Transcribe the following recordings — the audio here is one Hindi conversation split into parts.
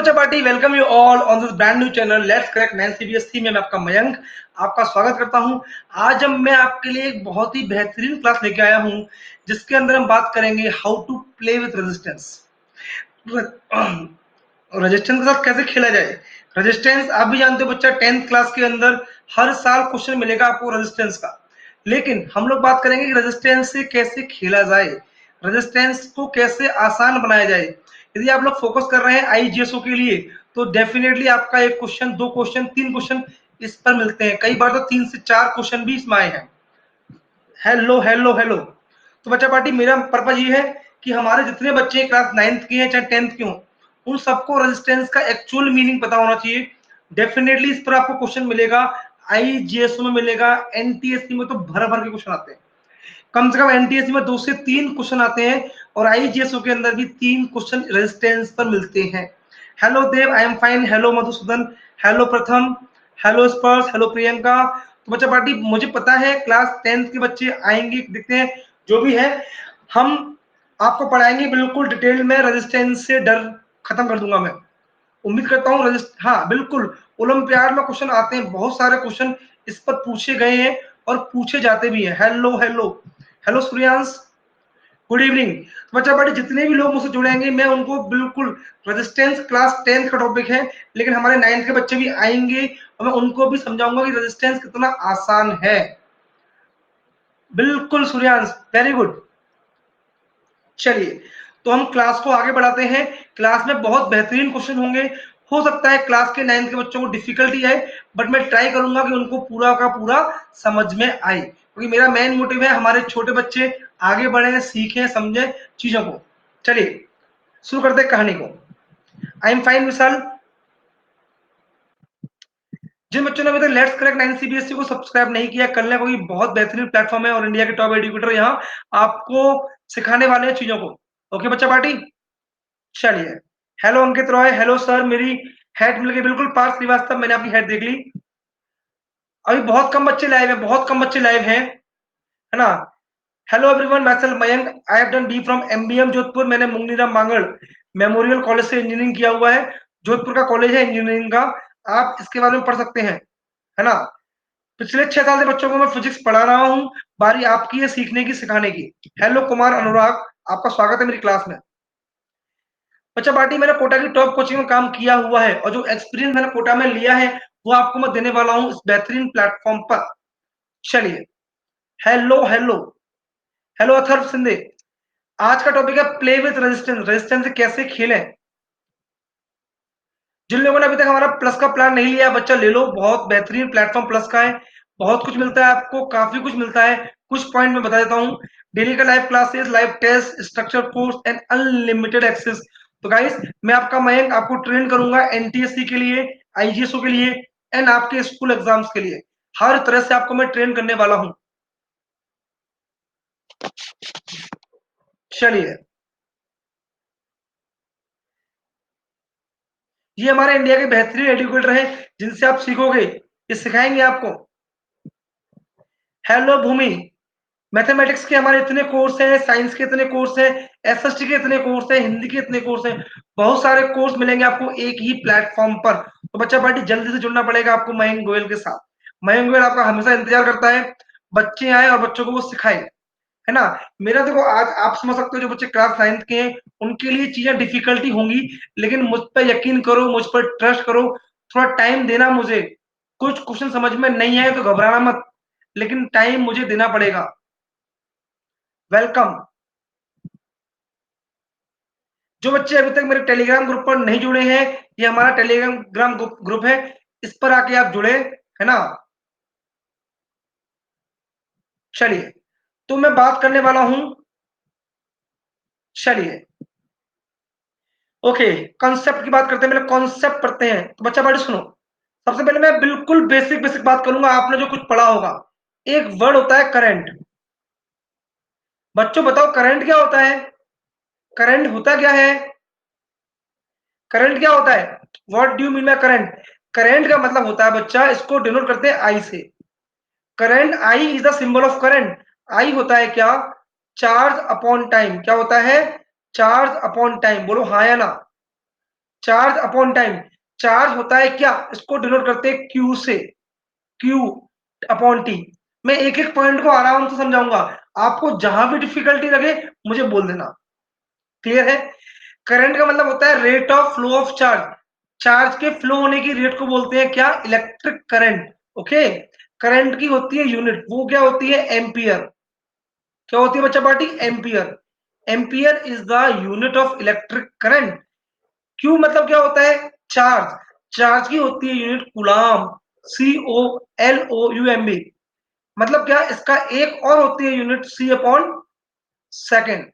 बच्चा party welcome you all on this brand new channel let's crack 9 CBSE में मैं आपका मयंक आपका स्वागत करता हूं। आज हम मैं आपके लिए एक बहुत ही बेहतरीन क्लास लेके आया हूं जिसके अंदर हम बात करेंगे how to play with resistance. Resistance के साथ कैसे खेला जाए। रेजिस्टेंस आप भी जानते हो बच्चा, 10th क्लास के अंदर हर साल क्वेश्चन मिलेगा आपको रेजिस्टेंस का। लेकिन हम लोग बात करेंगे कि रेजिस्टेंस से कैसे खेला जाए, रेजिस्टेंस को कैसे आसान बनाया जाए। यदि आप लोग फोकस कर रहे हैं आईजीएसओ के लिए तो डेफिनेटली आपका एक क्वेश्चन, दो क्वेश्चन, तीन क्वेश्चन इस पर मिलते हैं। कई बार तो 3 से 4 क्वेश्चन भी इसमें आए हैं। Hello hello hello. तो बच्चा पार्टी मेरा पर्पज ये है कि हमारे जितने बच्चे क्लास 9th के हैं चाहे 10th के हों, उन सबको रेजिस्टेंस का एक्चुअल मीनिंग पता होना चाहिए। डेफिनेटली इस पर आपको क्वेश्चन मिलेगा, आईजीएसओ में मिलेगा, एनटीएससी में तो भर भर के क्वेश्चन आते हैं। कम से कम एनटीएससी में 2 से 3 क्वेश्चन आते हैं और आईजीएसओ के अंदर भी 3 क्वेश्चन रेजिस्टेंस पर मिलते हैं। Hello Dev, I am fine. Hello Madhusudan, hello Pratham, hello Sparsh, hello Priyanka. तो बच्चा पार्टी मुझे पता है क्लास 10th के बच्चे आएंगे, देखते हैं जो भी है हम आपको पढ़ाएंगे बिल्कुल डिटेल में। रेजिस्टेंस से डर खत्म कर दूंगा मैं, उम्मीद करता हूँ। हाँ बिल्कुल, ओलंपियाड में क्वेश्चन आते हैं, बहुत सारे क्वेश्चन इस पर पूछे गए हैं और पूछे जाते भी हैं। Hello hello hello Suryansh, good evening. तो बच्चा पार्टी जितने भी लोग मुझसे जुड़ेंगे मैं उनको बिल्कुल, रेजिस्टेंस क्लास 10th का टॉपिक है लेकिन हमारे 9th के बच्चे भी आएंगे और मैं उनको भी समझाऊंगा कि रेजिस्टेंस कितना आसान है। बिल्कुल सूर्यांश, वेरी गुड। चलिए तो हम क्लास को आगे बढ़ाते हैं। क्लास में बहुत बेहतरीन क्वेश्चन होंगे। हो सकता है क्लास के 9th के बच्चों को डिफिकल्टी आए, बट मैं ट्राई करूंगा कि उनको पूरा का पूरा समझ में आए, क्योंकि मेरा मेन मोटिव है हमारे छोटे बच्चे आगे बढ़े, सीखें, समझें चीजों को। चलिए शुरू करते हैं कहानी को। आई एम फाइन विशाल। जिन बच्चों ने अभी तक लेट्स क्रैक 9 सीबीएसई को सब्सक्राइब नहीं किया कर लें, क्योंकि बहुत बेहतरीन प्लेटफॉर्म है और इंडिया के टॉप एजुकेटर यहाँ आपको सिखाने वाले हैं चीजों को। ओके बच्चा पार्टी, चलिए। हेलो अंकित रॉय, हेलो सर, मेरी हेड मिल गई। बिल्कुल पार्थ श्रीवास्तव, मैंने आपकी हेड देख ली। अभी बहुत कम बच्चे लाइव हैं, बहुत कम बच्चे लाइव हैं, है ना। Hello everyone, myself Mayank, I have done B from MBM Jodhpur. मैंने मुंगनीराम मांगड़ मेमोरियल कॉलेज से इंजीनियरिंग किया हुआ है। जोधपुर का कॉलेज है इंजीनियरिंग का, आप इसके बारे में पढ़ सकते हैं, है ना। पिछले 6 साल से बच्चों को मैं फिजिक्स पढ़ा रहा हूँ, बारी आपकी है सीखने की, सिखाने की। हेलो कुमार अनुराग, आपका स्वागत है मेरी क्लास में। बच्चा पार्टी मैंने कोटा की टॉप कोचिंग में काम किया हुआ है और जो एक्सपीरियंस मैंने कोटा में लिया है वो आपको मैं देने वाला हूं इस बेहतरीन प्लेटफॉर्म पर। चलिए, hello hello hello Atharva Sindhe. आज का टॉपिक है प्ले विद रेजिस्टेंस, रेजिस्टेंस से कैसे खेलें। जिन लोगों ने अभी तक हमारा प्लस का प्लान नहीं लिया, बच्चा ले लो, बहुत बेहतरीन प्लेटफॉर्म प्लस का है। बहुत कुछ मिलता है आपको, काफी कुछ मिलता है। कुछ पॉइंट मैं बता देता हूँ। डेली का live classes, live test, structure course and unlimited access. तो गाइस मैं आपका मयंक आपको ट्रेन करूंगा एनटीएससी के लिए, आईजीएसओ के लिए एंड आपके स्कूल एग्जाम्स के लिए। हर तरह से आपको मैं ट्रेन करने वाला हूं। चलिए, ये हमारे इंडिया के बेहतरीन एजुकेटर हैं जिनसे आप सीखोगे, ये सिखाएंगे आपको। हेलो भूमि, मैथमेटिक्स के हमारे इतने कोर्स हैं, साइंस के इतने कोर्स हैं, एसएसटी के इतने कोर्स हैं, हिंदी के इतने कोर्स हैं। बहुत सारे कोर्स मिलेंगे आपको एक ही प्लेटफॉर्म पर। तो बच्चा पार्टी जल्दी से जुड़ना पड़ेगा आपको मयंक गोयल के साथ। मयंक गोयल आपका हमेशा इंतजार करता है, बच्चे आए और बच्चों को वो सिखाए, है ना। मेरा देखो, आज आप समझ सकते हो जो बच्चे क्लास 9th के हैं उनके लिए चीजें डिफिकल्टी होंगी, लेकिन मुझ पर यकीन करो, मुझ पर ट्रस्ट करो, थोड़ा टाइम देना मुझे। कुछ क्वेश्चन समझ में नहीं आए तो घबराना मत, लेकिन टाइम मुझे देना पड़ेगा। वेलकम। जो बच्चे अभी तक मेरे टेलीग्राम ग्रुप पर नहीं जुड़े हैं, ये हमारा टेलीग्राम ग्रुप है, इस पर आके आप जुड़े, है ना। चलिए तो मैं बात करने वाला हूं। चलिए ओके, कॉन्सेप्ट की बात करते हैं, पहले कॉन्सेप्ट पढ़ते हैं। तो बच्चा बड़ी सुनो, सबसे पहले मैं बिल्कुल बेसिक बेसिक बात करूंगा, आपने जो कुछ पढ़ा होगा। एक वर्ड होता है करंट। बच्चों बताओ करंट क्या होता है, करंट होता क्या है, करंट क्या होता है, what do you mean by current. Current का मतलब होता है बच्चा, इसको डिनोट करते हैं आई से। Current, I is the symbol of current. I होता है क्या, चार्ज अपॉन टाइम। क्या होता है, चार्ज अपॉन टाइम। बोलो हाँ या ना। Charge upon time. चार्ज होता है क्या, इसको डिनोट करते हैं क्यू से, क्यू अपॉन टी। मैं एक एक पॉइंट को आराम से समझाऊंगा, आपको जहां भी डिफिकल्टी लगे मुझे बोल देना। क्लियर है? करंट का मतलब होता है rate of flow of charge. Charge के फ्लो होने की रेट को बोलते हैं क्या, इलेक्ट्रिक करंट। ओके, करंट की होती है यूनिट, वो क्या होती है, एम्पियर। क्या होती है बच्चा party, ampere. Ampere is the unit of electric current. Q मतलब क्या होता है, चार्ज। चार्ज की होती है यूनिट कूलाम, COLOUMB। मतलब क्या, इसका एक और होती है unit C upon second.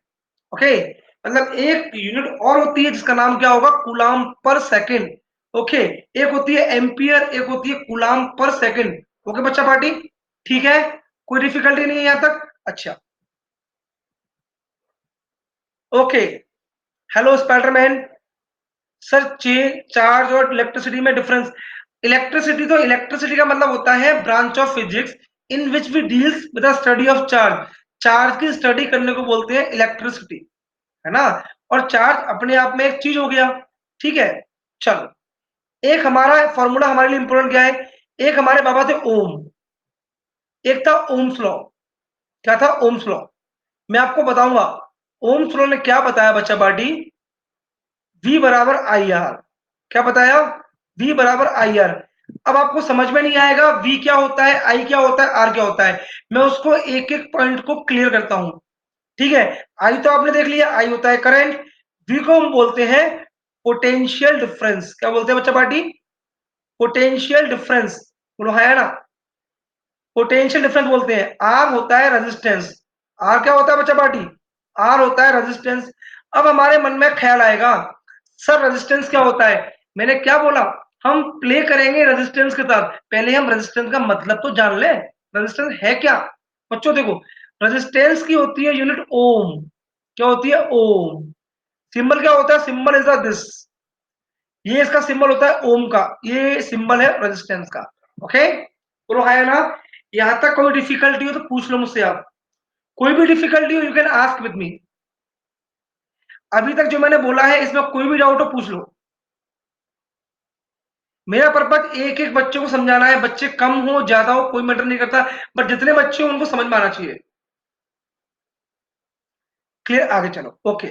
Okay, मतलब एक यूनिट और होती है जिसका नाम क्या होगा, कूलाम पर सेकेंड। ओके, एक होती है एम्पियर, एक होती है कूलाम पर सेकेंड। ओके बच्चा पार्टी, ठीक है, कोई डिफिकल्टी नहीं है यहां तक? अच्छा, okay. Hello Spiderman. Sir charge और इलेक्ट्रिसिटी में डिफरेंस। इलेक्ट्रिसिटी, तो इलेक्ट्रिसिटी का मतलब होता है branch of physics in which we deals with the study of charge. Charge की स्टडी करने को बोलते हैं इलेक्ट्रिसिटी, है ना। और चार्ज अपने आप में एक चीज हो गया, ठीक है। चलो, एक हमारा फॉर्मूला हमारे लिए इंपॉर्टेंट क्या है, एक हमारे बाबा थे ओम, एक था ओम्स लॉ। क्या था, ओम्स लॉ। मैं आपको बताऊंगा ओम्स लॉ ने क्या बताया बच्चा पार्टी, V बराबर आई आर। क्या बताया, V बराबर आई आर। अब आपको समझ में नहीं आएगा V क्या होता है, I क्या होता है, R क्या होता है। मैं उसको एक एक पॉइंट को क्लियर करता हूं, ठीक है। I तो आपने देख लिया, I होता है करंट। V को हम बोलते हैं पोटेंशियल डिफरेंस। क्या बोलते हैं बच्चा पार्टी, पोटेंशियल डिफरेंस। बोलो है ना, पोटेंशियल डिफरेंस बोलते हैं। आर होता है रेजिस्टेंस। आर क्या होता है बच्चा पार्टी, आर होता है रेजिस्टेंस। अब हमारे मन में ख्याल आएगा, सर रेजिस्टेंस क्या होता है। मैंने क्या बोला, हम प्ले करेंगे रेजिस्टेंस के साथ, पहले हम रेजिस्टेंस का मतलब तो जान ले, रेजिस्टेंस है क्या। बच्चों देखो, रेजिस्टेंस की होती है यूनिट ओम। क्या होती है, ओम। सिंबल क्या होता है, सिंबल इज दिस। ये इसका सिंबल होता है ओम का, ये सिंबल है रेजिस्टेंस का। ओके, बोलो है ना। यहां तक कोई डिफिकल्टी हो तो पूछ लो मुझसे आप, कोई भी डिफिकल्टी हो you can ask with me. अभी तक जो मैंने बोला है इसमें कोई भी डाउट हो पूछ लो। मेरा पर्पज एक एक बच्चे को समझाना है, बच्चे कम हो ज्यादा हो कोई मैटर नहीं करता, बट जितने बच्चे हो उनको समझ में आना चाहिए। क्लियर, आगे चलो। ओके,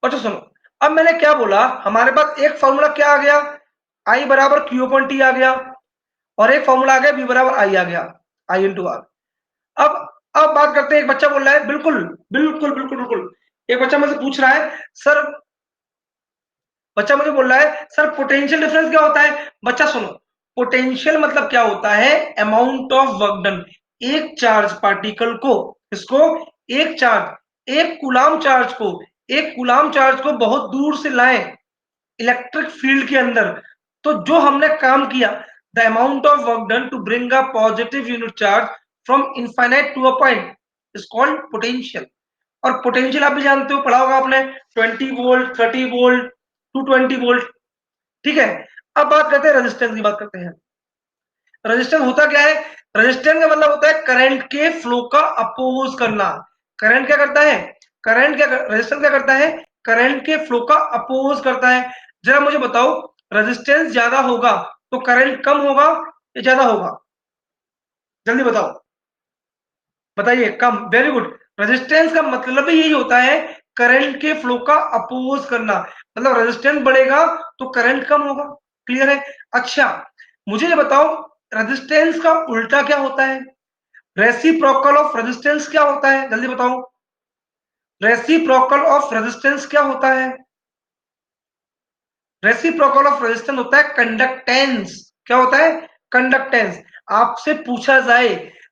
अच्छा सुनो, अब मैंने क्या बोला, हमारे पास एक फॉर्मूला क्या आ गया, आई बराबर क्यू अपॉन टी आ गया, और एक फॉर्मूला आ गया बी बराबर आई आ गया, आई इंटू आर। अब अब बात करते हैं, एक बच्चा बोल रहा है, बिल्कुल बिल्कुल बिल्कुल बिल्कुल, एक बच्चा मुझसे पूछ रहा है, सर, बच्चा मुझे बोल रहा है सर पोटेंशियल डिफरेंस क्या होता है। बच्चा सुनो, पोटेंशियल मतलब क्या होता है, अमाउंट ऑफ वर्क डन। एक चार्ज पार्टिकल को, इसको, एक चार्ज, एक कूलाम चार्ज को, एक कूलाम चार्ज को बहुत दूर से लाए इलेक्ट्रिक फील्ड के अंदर, तो जो हमने काम किया, the amount of work done to bring a positive unit charge from infinite to a point is called potential. और पोटेंशियल आप भी जानते हो, पढ़ा होगा आपने, 20 वोल्ट, 30 वोल्ट, 220 वोल्ट, ठीक है। अब बात करते हैं रेजिस्टेंस की, बात करते हैं। रेजिस्टेंस होता क्या है, रेजिस्टेंस का मतलब होता है करंट के फ्लो का अपोज करना। करंट क्या करता है, करंट क्या, रेजिस्टेंस क्या करता है, करंट के फ्लो का अपोज करता है। जरा मुझे बताओ, रेजिस्टेंस ज्यादा होगा तो करंट कम होगा या ज्यादा होगा, जल्दी बताओ, बताइए, कम। Very good. रेजिस्टेंस का मतलब ही यही होता है, करंट के फ्लो का अपोज करना। मतलब रेजिस्टेंस बढ़ेगा तो करंट कम होगा। क्लियर है? अच्छा, मुझे ये बताओ, रेजिस्टेंस का उल्टा क्या होता है, रेसिप्रोकल ऑफ रेजिस्टेंस क्या होता है, जल्दी बताओ। रेसिप्रोकल ऑफ रेजिस्टेंस क्या होता है, रेसिप्रोकल ऑफ रेजिस्टेंस होता है कंडक्टेंस। क्या होता है, कंडक्टेंस। आपसे पूछा जाए,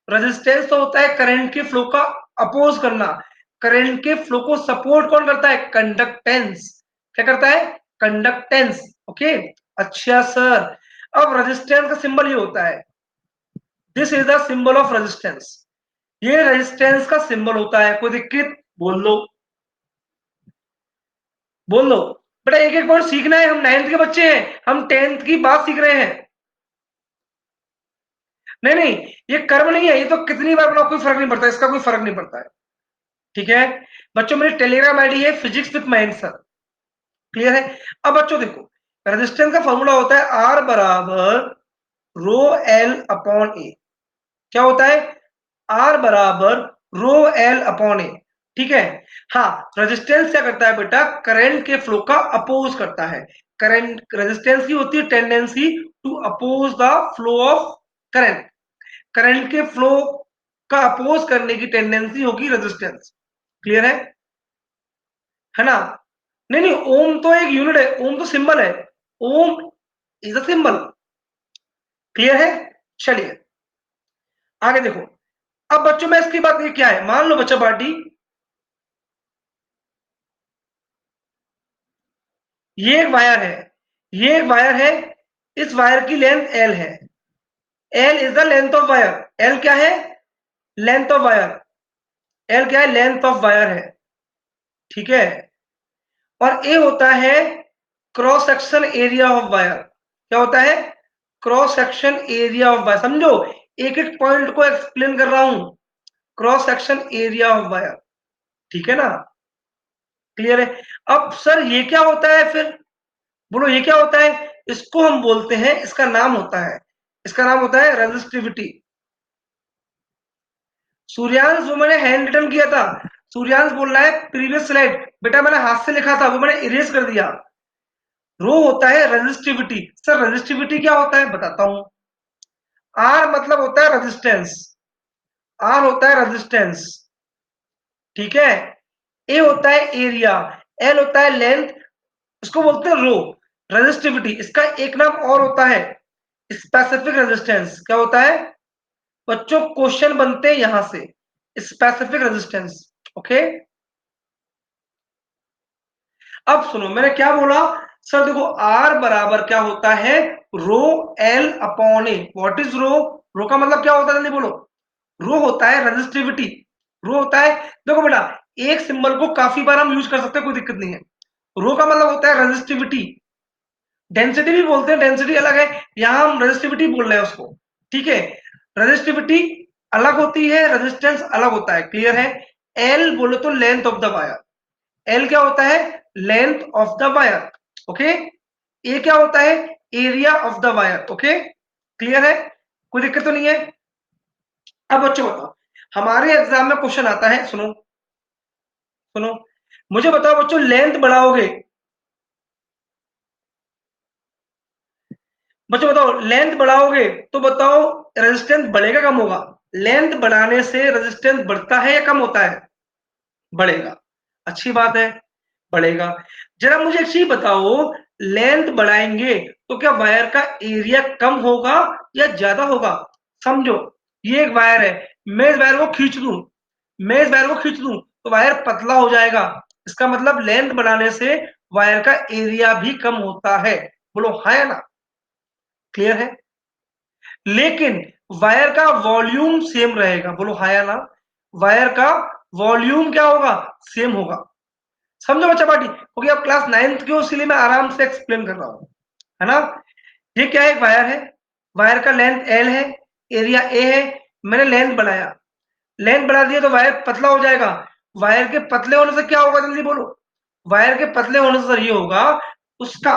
रेजिस्टेंस तो होता है करंट के फ्लो का अपोज करना, करंट के फ्लो को सपोर्ट कौन करता है, कंडक्टेंस। क्या करता है, कंडक्टेंस। ओके, अच्छा सर, अब रेजिस्टेंस का सिंबल ये होता है, this is the symbol of resistance. ये रेजिस्टेंस का सिंबल होता है, कोई दिक्कत, बोल लो, बोल दो। बेटा एक एक पॉइंट सीखना है, हम 9th के बच्चे हैं, हम 10th की बात सीख रहे हैं। नहीं नहीं, ये कर्म नहीं है, ये तो कितनी बार बनाओ कोई फर्क नहीं पड़ता, इसका कोई फर्क नहीं पड़ता है। ठीक है बच्चों, मेरी टेलीग्राम आईडी है physics with Mayank sir. Clear है। अब बच्चों देखो, रेजिस्टेंस का फॉर्मूला होता है आर बराबर रो एल अपॉन ए। क्या होता है? आर बराबर रो एल अपॉन ए। ठीक है। हाँ, रेजिस्टेंस क्या करता है बेटा? करंट के फ्लो का अपोज करता है। करंट रेजिस्टेंस की होती है tendency to oppose the flow of current. Current के फ्लो का अपोज करने की टेंडेंसी होगी रेजिस्टेंस। क्लियर है ना? नहीं नहीं, ओम तो एक यूनिट है, ओम तो सिंबल है। ओम इज अ सिंबल। क्लियर है? चलिए आगे देखो। अब बच्चों में इसकी बात ये क्या है, मान लो बच्चा पार्टी, ये एक वायर है, ये एक वायर है, इस वायर की लेंथ एल है। L is the length of wire. L क्या है? Length of wire. एल क्या है? लेंथ ऑफ वायर है। ठीक है। और ए होता है cross section area of wire. क्या होता है? Cross section area of wire. समझो, एक एक पॉइंट को एक्सप्लेन कर रहा हूं। Cross section area of wire. ठीक है ना? क्लियर है। अब सर ये क्या होता है फिर? बोलो ये क्या होता है? इसको हम बोलते हैं, इसका नाम होता है, इसका नाम होता है रेजिस्टिविटी। सूर्यांश, वो मैंने हैंड रिटन किया था। सूर्यांश बोल रहा है प्रीवियस स्लाइड, बेटा मैंने हाथ से लिखा था, वो मैंने इरेज कर दिया। रो होता है रेजिस्टिविटी। सर रेजिस्टिविटी क्या होता है बताता हूं। आर मतलब होता है रेजिस्टेंस। आर होता है रेजिस्टेंस। ठीक है। ए होता है एरिया। एल होता है लेंथ। इसको बोलते हैं रो। रेजिस्टिविटी, इसका एक नाम और होता है स्पेसिफिक रेजिस्टेंस। क्या होता है बच्चों? क्वेश्चन बनते हैं यहां से, स्पेसिफिक रेजिस्टेंस। ओके। अब सुनो मैंने क्या बोला। सर देखो, आर बराबर क्या होता है? Rho L upon A. What is rho? Rho का मतलब क्या होता है, जल्दी बोलो। रो होता है रेजिस्टिविटी। रो होता है, देखो बेटा, एक सिंबल को काफी बार हम यूज कर सकते हैं, कोई दिक्कत नहीं है। रो का मतलब होता है रेजिस्टिविटी। डेंसिटी भी बोलते हैं, डेंसिटी अलग है, यहां हम रेजिस्टिविटी बोल रहे हैं उसको। ठीक है। रेजिस्टिविटी अलग होती है, रेजिस्टेंस अलग होता है। क्लियर है? एल बोले तो length of the wire. L क्या होता है? Length of the wire. Okay. A क्या होता है? Area of the wire. Okay. Clear है? कोई दिक्कत तो नहीं है? अब बच्चों बताओ, हमारे एग्जाम में क्वेश्चन आता है, सुनो सुनो, मुझे बताओ बच्चों, लेंथ बढ़ाओगे, बच्चों बताओ लेंथ बढ़ाओगे तो बताओ रेजिस्टेंस बढ़ेगा कम होगा? लेंथ बढ़ाने से रेजिस्टेंस बढ़ता है या कम होता है? बढ़ेगा। अच्छी बात है, बढ़ेगा। जरा मुझे एक चीज बताओ, लेंथ बढ़ाएंगे तो क्या वायर का एरिया कम होगा या ज्यादा होगा? समझो, ये एक वायर है, मैं इस वायर को खींच दूं, मैं इस वायर को खींच दूं तो वायर पतला हो जाएगा। इसका मतलब लेंथ बढ़ाने से वायर का एरिया भी कम होता है। बोलो हाँ या ना? क्लियर है? लेकिन वायर का वॉल्यूम सेम रहेगा। बोलो हाँ या ना? वायर का वॉल्यूम क्या होगा? सेम होगा। समझो बच्चा पार्टी, क्योंकि अब क्लास 9th की हो, इसलिए मैं आराम से एक्सप्लेन कर रहा हूं, है ना? ये क्या है? एक वायर है, वायर का लेंथ एल है, एरिया ए है। मैंने लेंथ बढ़ाया, लेंथ बढ़ा दिया तो वायर पतला हो जाएगा। वायर के पतले होने से क्या होगा, जल्दी बोलो। वायर के पतले होने से सर ये होगा, उसका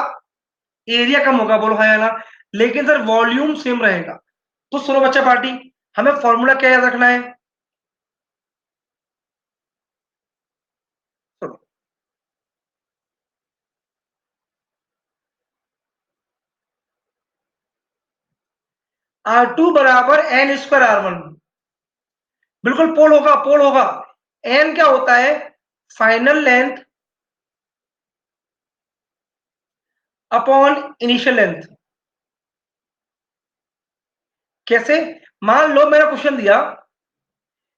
एरिया कम होगा। बोलो हाँ या ना? लेकिन सर वॉल्यूम सेम रहेगा। तो सुनो बच्चा पार्टी, हमें फॉर्मूला क्या याद रखना है? सुनो, R2 बराबर एन स्क्वायर R1। बिल्कुल पोल होगा, पोल होगा। एन क्या होता है? Final length upon initial length. कैसे? मान लो मैंने क्वेश्चन दिया,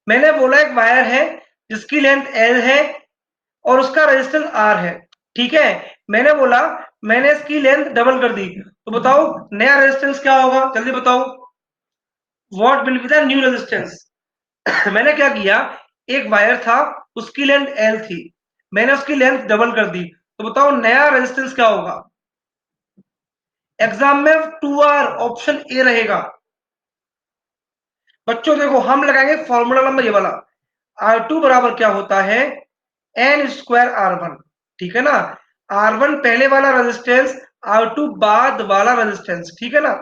मैंने बोला एक वायर है जिसकी लेंथ एल है और उसका रेजिस्टेंस आर है। ठीक है। मैंने बोला, मैंने इसकी लेंथ डबल कर दी, तो बताओ नया रेजिस्टेंस क्या होगा, जल्दी बताओ। What will be the new resistance? मैंने क्या किया, एक वायर था, उसकी लेंथ एल थी, मैंने उसकी लेंथ डबल कर दी, तो बताओ नया रेजिस्टेंस क्या होगा? एग्जाम में 2R ऑप्शन ए रहेगा। बच्चों देखो, हम लगाएंगे फॉर्मूला नंबर ये वाला, R2 बराबर क्या होता है n स्क्वायर R1, ठीक है ना। R1 पहले वाला रेजिस्टेंस, R2 बाद वाला रेजिस्टेंस, ठीक है ना।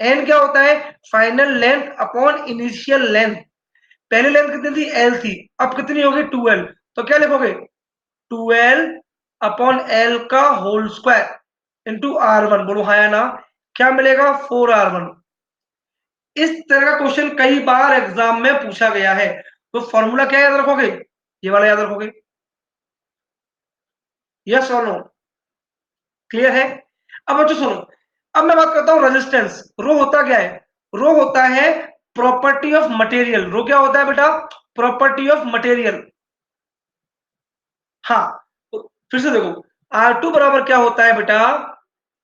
n क्या होता है final length upon initial length. पहले लेंथ कितनी थी l थी, अब कितनी होगी 2l, तो क्या लिखोगे 2l अपॉन l का होल स्क्वायर इंटू R1। बोलो हाँ या ना, क्या मिलेगा 4R1। इस तरह का क्वेश्चन कई बार एग्जाम में पूछा गया है, तो फॉर्मूला क्या याद रखोगे, ये वाला याद रखोगे। यस और नो, क्लियर है। अब बच्चों सुनो, अब मैं बात करता हूं रेजिस्टेंस। रो होता क्या है, रो होता है प्रॉपर्टी ऑफ मटेरियल। रो क्या होता है बेटा, प्रॉपर्टी ऑफ मटेरियल। हाँ, तो फिर से देखो, R2 बराबर क्या होता है बेटा,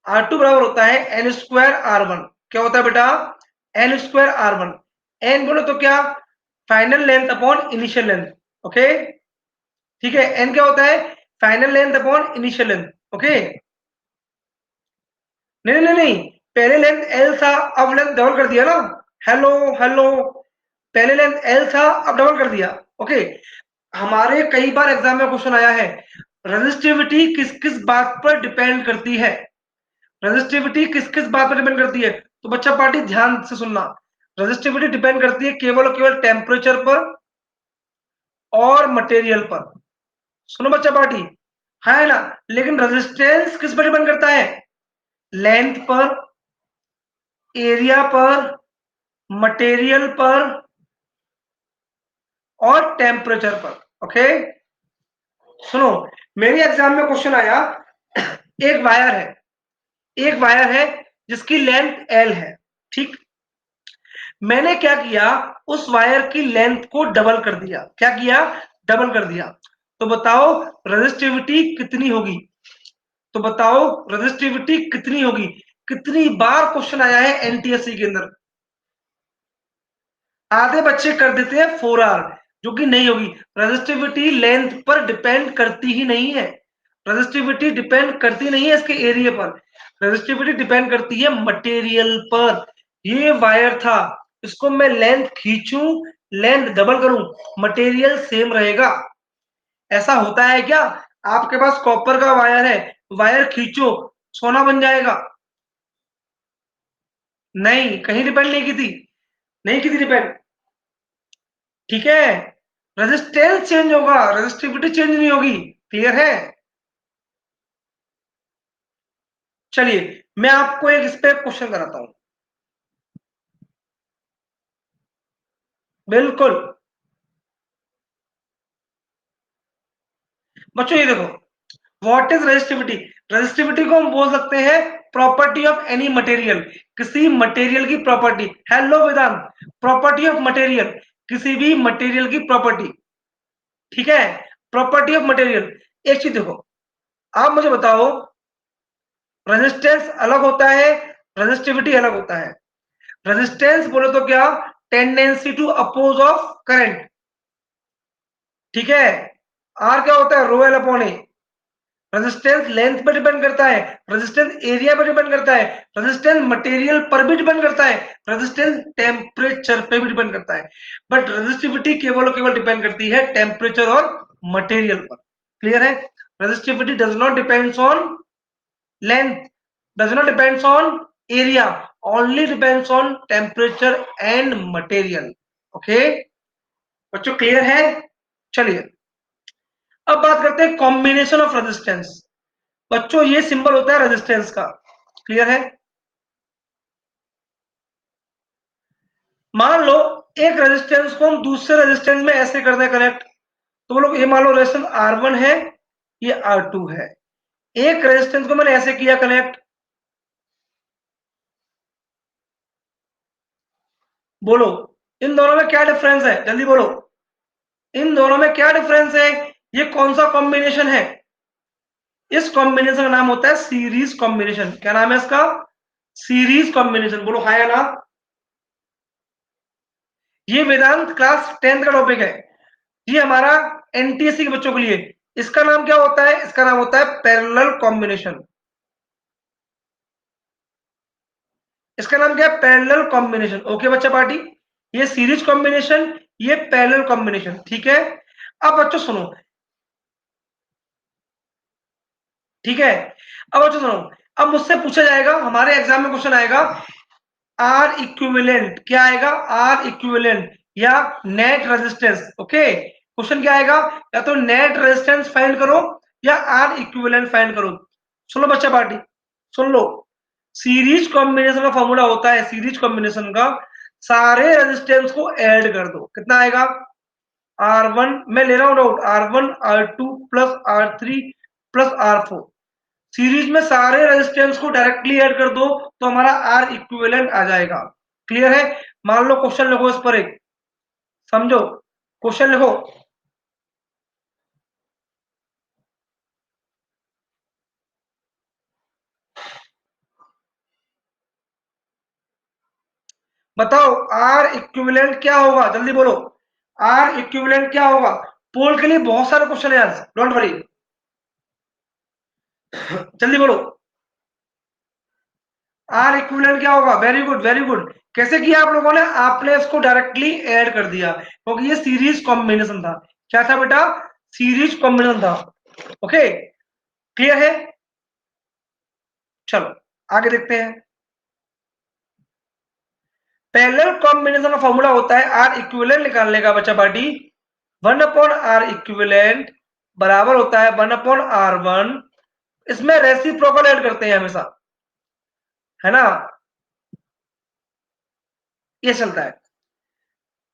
R2 बराबर होता है एन स्क्वायर R1। क्या होता है बेटा, एन स्क्वायर R1। एन बोलो तो क्या, final length upon initial length. Okay, ठीक है, एन क्या होता है final length upon initial length. Okay, नहीं नहीं नहीं, पहले लेंथ एल था, अब लेंथ डबल कर दिया ना। हेलो हेलो, पहले लेंथ एल था, अब डबल कर दिया। ओके, हमारे कई बार एग्जाम में क्वेश्चन आया है, रेजिस्टिविटी किस किस बात पर डिपेंड करती है, रेजिस्टिविटी किस किस बात पर डिपेंड करती है। तो बच्चा पार्टी ध्यान से सुनना, रेजिस्टिविटी डिपेंड करती है केवल और केवल टेम्परेचर पर और मटेरियल पर। सुनो बच्चा पार्टी, है ना, लेकिन रेजिस्टेंस किस पर डिपेंड करता है, लेंथ पर, एरिया पर, मटेरियल पर और टेम्परेचर पर। ओके, सुनो, मेरे एग्जाम में क्वेश्चन आया, एक वायर है, एक वायर है जिसकी लेंथ एल है, ठीक। मैंने क्या किया, उस वायर की लेंथ को डबल कर दिया। क्या किया, डबल कर दिया। तो बताओ रेजिस्टिविटी कितनी होगी, तो बताओ रेजिस्टिविटी कितनी होगी। कितनी बार क्वेश्चन आया है एनटीएससी के अंदर। आधे बच्चे कर देते हैं 4R, जो कि नहीं होगी। रेजिस्टिविटी लेंथ पर डिपेंड करती ही नहीं है, रेजिस्टिविटी डिपेंड करती नहीं है इसके एरिया पर, रेजिस्टिविटी डिपेंड करती है मटेरियल पर। ये वायर था, इसको मैं लेंथ खींचूं, लेंथ डबल करूं, मटेरियल सेम रहेगा। ऐसा होता है क्या, आपके पास कॉपर का वायर है, वायर खींचो सोना बन जाएगा? नहीं, कहीं डिपेंड नहीं की थी, नहीं की थी डिपेंड, ठीक है। रेजिस्टेंस चेंज होगा, रेजिस्टिविटी चेंज नहीं होगी। क्लियर है, चलिए मैं आपको एक इस पे क्वेश्चन कराता हूं। बिल्कुल, बच्चों ये देखो, व्हाट इज रेजिस्टिविटी। रेजिस्टिविटी को हम बोल सकते हैं प्रॉपर्टी ऑफ एनी मटेरियल, किसी मटेरियल की property. Hello Vedant, property of material, किसी भी मटेरियल की प्रॉपर्टी, ठीक है, प्रॉपर्टी ऑफ मटेरियल। एक चीज देखो, आप मुझे बताओ, रेजिस्टेंस अलग होता है, रेजिस्टिविटी अलग होता है। रेजिस्टेंस बोले तो क्या, tendency to oppose of current, ठीक है। आर क्या होता है, rho L upon A. Resistance length पर डिपेंड करता है, रेजिस्टेंस एरिया पर डिपेंड करता है, रेजिस्टेंस मटेरियल पर भी डिपेंड करता है, रेजिस्टेंस टेम्परेचर पे भी डिपेंड करता है। बट रेजिस्टिविटी केवल और केवल डिपेंड करती है टेम्परेचर और मटेरियल पर। क्लियर है, resistivity does not depends on length, does not depends on area, only depends on temperature and material। Okay बच्चों, क्लियर है। चलिए अब बात करते हैं कॉम्बिनेशन ऑफ रेजिस्टेंस। बच्चों ये सिंबल होता है रेजिस्टेंस का, क्लियर है। मान लो एक रेजिस्टेंस को हम दूसरे रेजिस्टेंस में ऐसे कर दें कनेक्ट, तो वो लोग ये मान लो रेजिस्टेंस R1 है, ये R2 है। एक रेजिस्टेंस को मैंने ऐसे किया कनेक्ट, बोलो इन दोनों में क्या डिफरेंस है, जल्दी बोलो, इन दोनों में क्या डिफरेंस है, ये कौन सा कॉम्बिनेशन है। इस कॉम्बिनेशन का नाम होता है सीरीज कॉम्बिनेशन। क्या नाम है इसका, सीरीज कॉम्बिनेशन। बोलो हाय ना, ये वेदांत क्लास 10th का टॉपिक है, ये हमारा एनटीएससी के बच्चों के लिए। इसका नाम क्या होता है, इसका नाम होता है पैरेलल कॉम्बिनेशन। इसका नाम क्या है, पैरेलल कॉम्बिनेशन। ओके बच्चा पार्टी, ये सीरीज कॉम्बिनेशन, ये पैरेलल कॉम्बिनेशन, ठीक है। अब बच्चों सुनो, ठीक है। अब बच्चों सुनो, अब मुझसे पूछा जाएगा, हमारे एग्जाम में क्वेश्चन आएगा, आर इक्विवेलेंट क्या आएगा, आर इक्विवेलेंट या नेट रेजिस्टेंस। ओके, क्वेश्चन क्या आएगा, या तो नेट रेजिस्टेंस फाइंड करो या आर इक्विवेलेंट फाइंड करो। सुनो बच्चा पार्टी, सुन लो, सीरीज कॉम्बिनेशन का फॉर्मूला होता है, सीरीज कॉम्बिनेशन का, सारे रेजिस्टेंस को ऐड कर दो, कितना आएगा, R1, मैं ले रहा हूं doubt, R1 R2 plus R3 plus R4, series में सारे रेजिस्टेंस को डायरेक्टली ऐड कर दो तो हमारा आर इक्विवेलेंट आ जाएगा। क्लियर है। मान लो क्वेश्चन लिखो इस पर एक, समझो, क्वेश्चन लिखो, बताओ आर इक्विवेलेंट क्या होगा, जल्दी बोलो, आर इक्विवेलेंट क्या होगा। पोल के लिए बहुत सारे क्वेश्चन है आज, डोंट वरी, जल्दी बोलो, आर इक्विवेलेंट क्या होगा। वेरी गुड वेरी गुड, कैसे किया आप लोगों ने, आपने इसको डायरेक्टली ऐड कर दिया क्योंकि ये सीरीज कॉम्बिनेशन था। क्या था बेटा, सीरीज कॉम्बिनेशन था। ओके, क्लियर है। चलो आगे देखते हैं। पैरेलल कॉम्बिनेशन का फॉर्मूला होता है आर इक्विवेलेंट निकालने का बच्चा पार्टी, 1/R इक्विवेलेंट बराबर होता है 1/R1। इसमें रेसिप्रोकल ऐड करते हैं हमेशा, है ना, ये चलता है।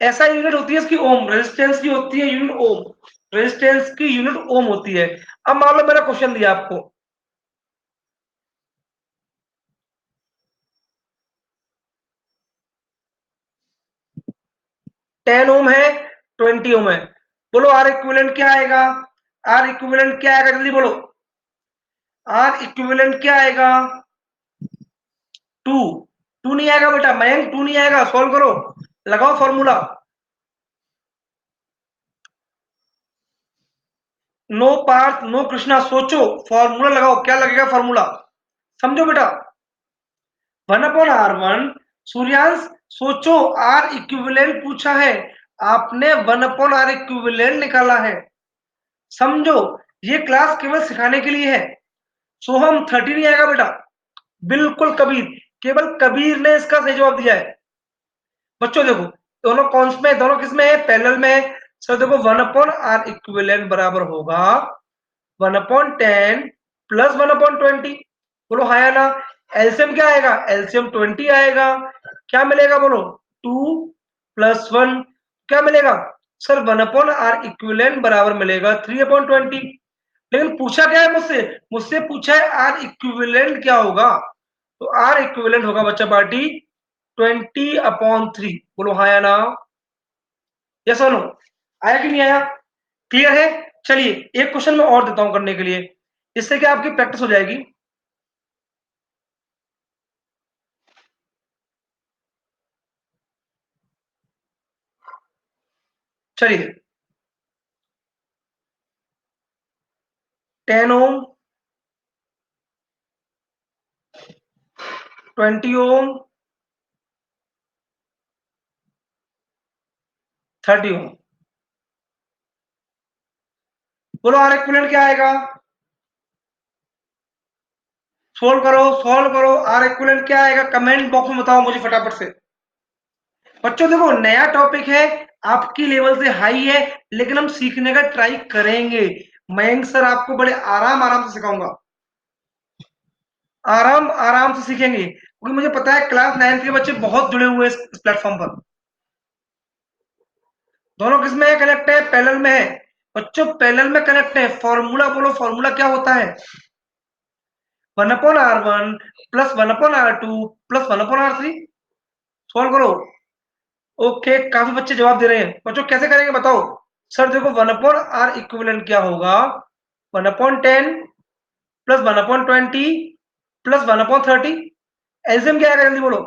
ऐसा यूनिट होती है इसकी ओम, रेजिस्टेंस की होती है यूनिट ओम, रेजिस्टेंस की यूनिट ओम होती है। अब मान लो मैंने क्वेश्चन दिया आपको, 10 ओम है, 20 ओम है, बोलो आर इक्विवेलेंट क्या आएगा, आर इक्विवेलेंट क्या आएगा, जल्दी बोलो, आर इक्विवेलेंट क्या आएगा, 2। 2 नहीं आएगा बेटा, मयंक 2 नहीं आएगा, सॉल्व करो, लगाओ formula, no Parth no Krishna, सोचो, फॉर्मूला लगाओ, क्या लगेगा फॉर्मूला, समझो बेटा, 1/R1, सूर्यांश सोचो, आर इक्विवेलेंट पूछा है, आपने 1/R इक्विवेलेंट निकाला है, समझो, ये क्लास केवल सिखाने के लिए है। सोहम 30 नहीं आएगा बेटा, बिल्कुल कबीर, केवल कबीर ने इसका सही जवाब दिया है। बच्चों देखो, दोनों कौन में, दोनों किस में है, पैरेलल में है। सर देखो 1/R इक्विवेलेंट बराबर होगा 1/10 प्लस 1/20, बोलो हाँ या ना। एलसीएम क्या आएगा, एलसीएम 20 आएगा, क्या मिलेगा बोलो, 2 प्लस 1, क्या मिलेगा सर, 1/R इक्विवेलेंट बराबर मिलेगा 3/20। लेकिन पूछा क्या है मुझसे, मुझसे पूछा है आर इक्विवेलेंट क्या होगा, तो आर इक्विवेलेंट होगा बच्चा पार्टी 20/3, बोलो हाँ या ना, यस और नो, आया कि नहीं आया, क्लियर है। चलिए एक क्वेश्चन मैं और देता हूं करने के लिए, इससे क्या आपकी प्रैक्टिस हो जाएगी। चलिए, 10 ओम, 20 ओम, 30 ओम, बोलो आर इक्विवेलेंट क्या आएगा, सोल्व करो, आर इक्विवेलेंट क्या आएगा, कमेंट बॉक्स में बताओ मुझे फटाफट से। बच्चों देखो नया टॉपिक है, आपकी लेवल से हाई है, लेकिन हम सीखने का ट्राई करेंगे। मयंक सर आपको बड़े आराम आराम से सिखाऊंगा, आराम आराम से सीखेंगे, क्योंकि मुझे पता है क्लास 9 के बच्चे बहुत जुड़े हुए हैं इस प्लेटफॉर्म पर। दोनों किस में है, कनेक्ट है, पैरेलल में है, बच्चों पैरेलल में कनेक्ट है। फॉर्मूला बोलो, फॉर्मूला क्या होता है, 1/R1 plus 1/R2 plus 1/R3, solve करो। ओके, काफी बच्चे जवाब दे रहे हैं, बच्चों कैसे करेंगे बताओ। सर देखो 1/R इक्विवेलेंट क्या होगा, 1/10 प्लस 1/20 प्लस 1/30, एलसीएम क्या आएगा जल्दी बोलो,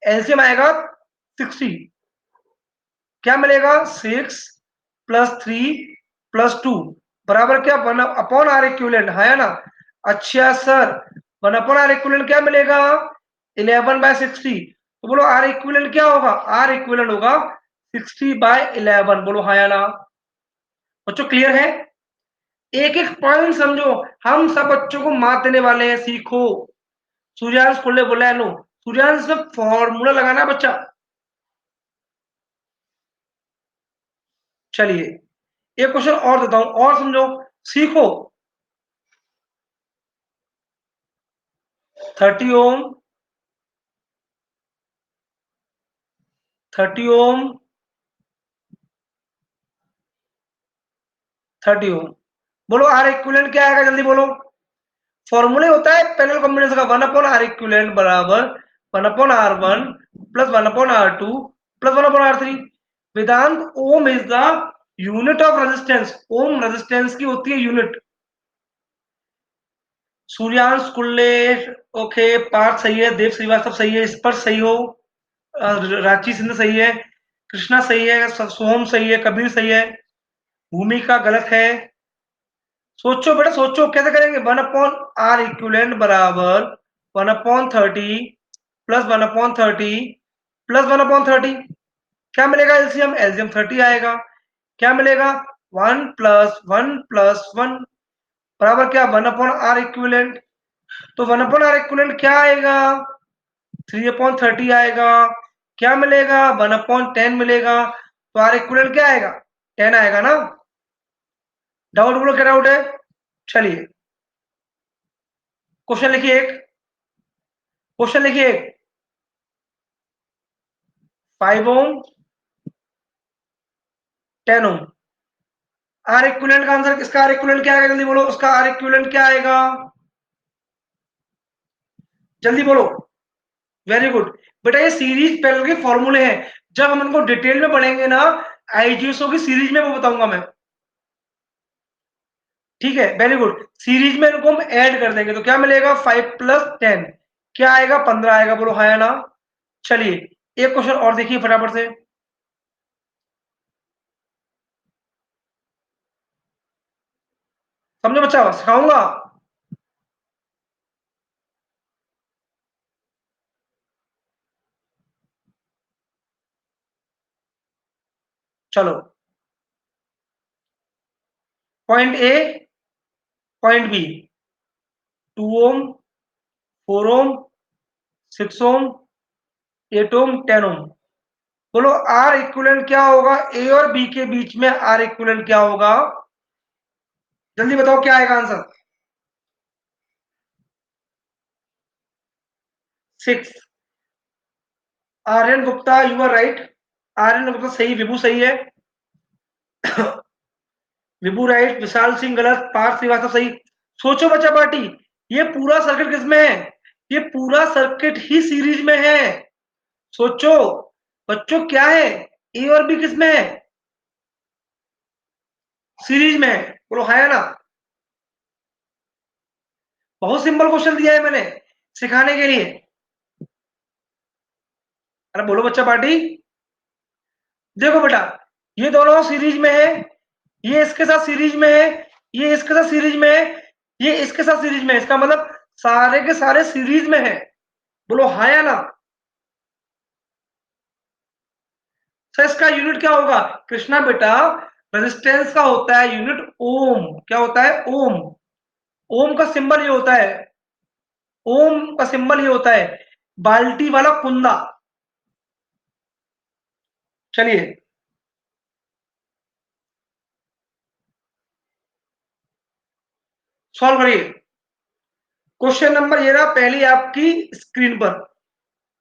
एलसीएम आएगा 60, क्या मिलेगा 6 प्लस 3 प्लस 2 बराबर क्या 1/R इक्विवेलेंट, है ना। अच्छा सर 1/R इक्विवेलेंट क्या मिलेगा, 11/60, तो बोलो आर इक्विवेलेंट क्या होगा, आर इक्विवेलेंट होगा 60/11 बोलो हाँ या ना। बच्चों क्लियर है? एक एक पॉइंट समझो। हम सब बच्चों को मात देने वाले हैं, सीखो। सूर्यांश खुले बोला है नो। सूर्यांश में फॉर्मूला लगाना है बच्चा। चलिए एक क्वेश्चन और देता हूं, और समझो, सीखो। 30 ओम, 30 ओम, 30 ओम। बोलो आर इक्विवेलेंट क्या आएगा, जल्दी बोलो। फॉर्मूले होता है पैरेलल कॉम्बिनेशन का, 1/R इक्विवेलेंट बराबर 1/R1 plus 1/R2 plus 1/R3। Vedant, ohm is the unit of resistance. Ohm resistance की होती है यूनिट। सूर्यांश कुल्ले, ओके, पार्थ सही है, देव श्रीवास्तव सही है, स्पर्श सही हो, रांची सिंध सही है, कृष्णा सही है, सोहम सही है, कबीर सही है, भूमिका गलत है। सोचो बेटा सोचो, कैसे करेंगे। 1/R इक्विवेलेंट बराबर 1/30 प्लस 1/30 प्लस 1/30। क्या मिलेगा एलसीएम? एलसीएम 30 आएगा। क्या मिलेगा? 1 + 1 + 1 बराबर क्या? 1/R equivalent. तो 1/R इक्विवेलेंट क्या आएगा? 3/30 आएगा। क्या मिलेगा? 1/10 मिलेगा। तो आर इक्विवेलेंट क्या आएगा? 10 आएगा ना। डाउट बोलो, क्या डाउट है? चलिए क्वेश्चन लिखिए एक, क्वेश्चन लिखिए एक। 5 ओम, 10 ओम। आर इक्विवेलेंट का आंसर, इसका आर इक्विवेलेंट क्या आएगा, जल्दी बोलो। उसका आर इक्विवेलेंट क्या आएगा, जल्दी बोलो। Very good. बेटा ये सीरीज पैरेलल के फॉर्मूले हैं, जब हम इनको डिटेल में पढ़ेंगे ना, आईजीएसओ की सीरीज में, वो बताऊंगा मैं। ठीक है, वेरी गुड। सीरीज में इनको हम ऐड कर देंगे तो क्या मिलेगा? 5 + 10 क्या आएगा? 15 आएगा। बोलो हाँ या ना। चलिए एक क्वेश्चन और देखिए फटाफट से। समझो बच्चा, सिखाऊंगा। चलो, पॉइंट ए, पॉइंट बी, 2 ओम, 4 ओम, 6 ओम, 8 ओम, 10 ओम। बोलो आर इक्विवेलेंट क्या होगा ए और बी के बीच में? आर इक्विवेलेंट क्या होगा, जल्दी बताओ क्या आएगा answer? 6। Aryan Gupta, you are right. Aryan Gupta सही, विभू सही है। विभू राइट, विशाल सिंह गलत, पार्थ श्रीवास्तव सही। सोचो बच्चा पार्टी, ये पूरा सर्किट किसमें है? ये पूरा सर्किट ही सीरीज में है। सोचो बच्चों, क्या है? ए और बी किसमें है? सीरीज में है। बोलो है ना। बहुत सिंपल क्वेश्चन दिया है मैंने सिखाने के लिए। अरे बोलो बच्चा पार्टी। देखो बेटा, ये दोनों सीरीज में है, ये इसके साथ सीरीज में है, ये इसके साथ सीरीज में है, ये इसके साथ सीरीज में है। इसका मतलब सारे के सारे सीरीज में है। बोलो हाँ या ना। सर इसका यूनिट क्या होगा? कृष्णा बेटा, रेजिस्टेंस का होता है यूनिट ओम। क्या होता है? ओम। ओम का सिंबल ये होता है, ओम का सिंबल ये होता है, बाल्टी वाला कुंदा। चलिए सॉल्व करिए। क्वेश्चन नंबर ये रहा पहली आपकी स्क्रीन पर।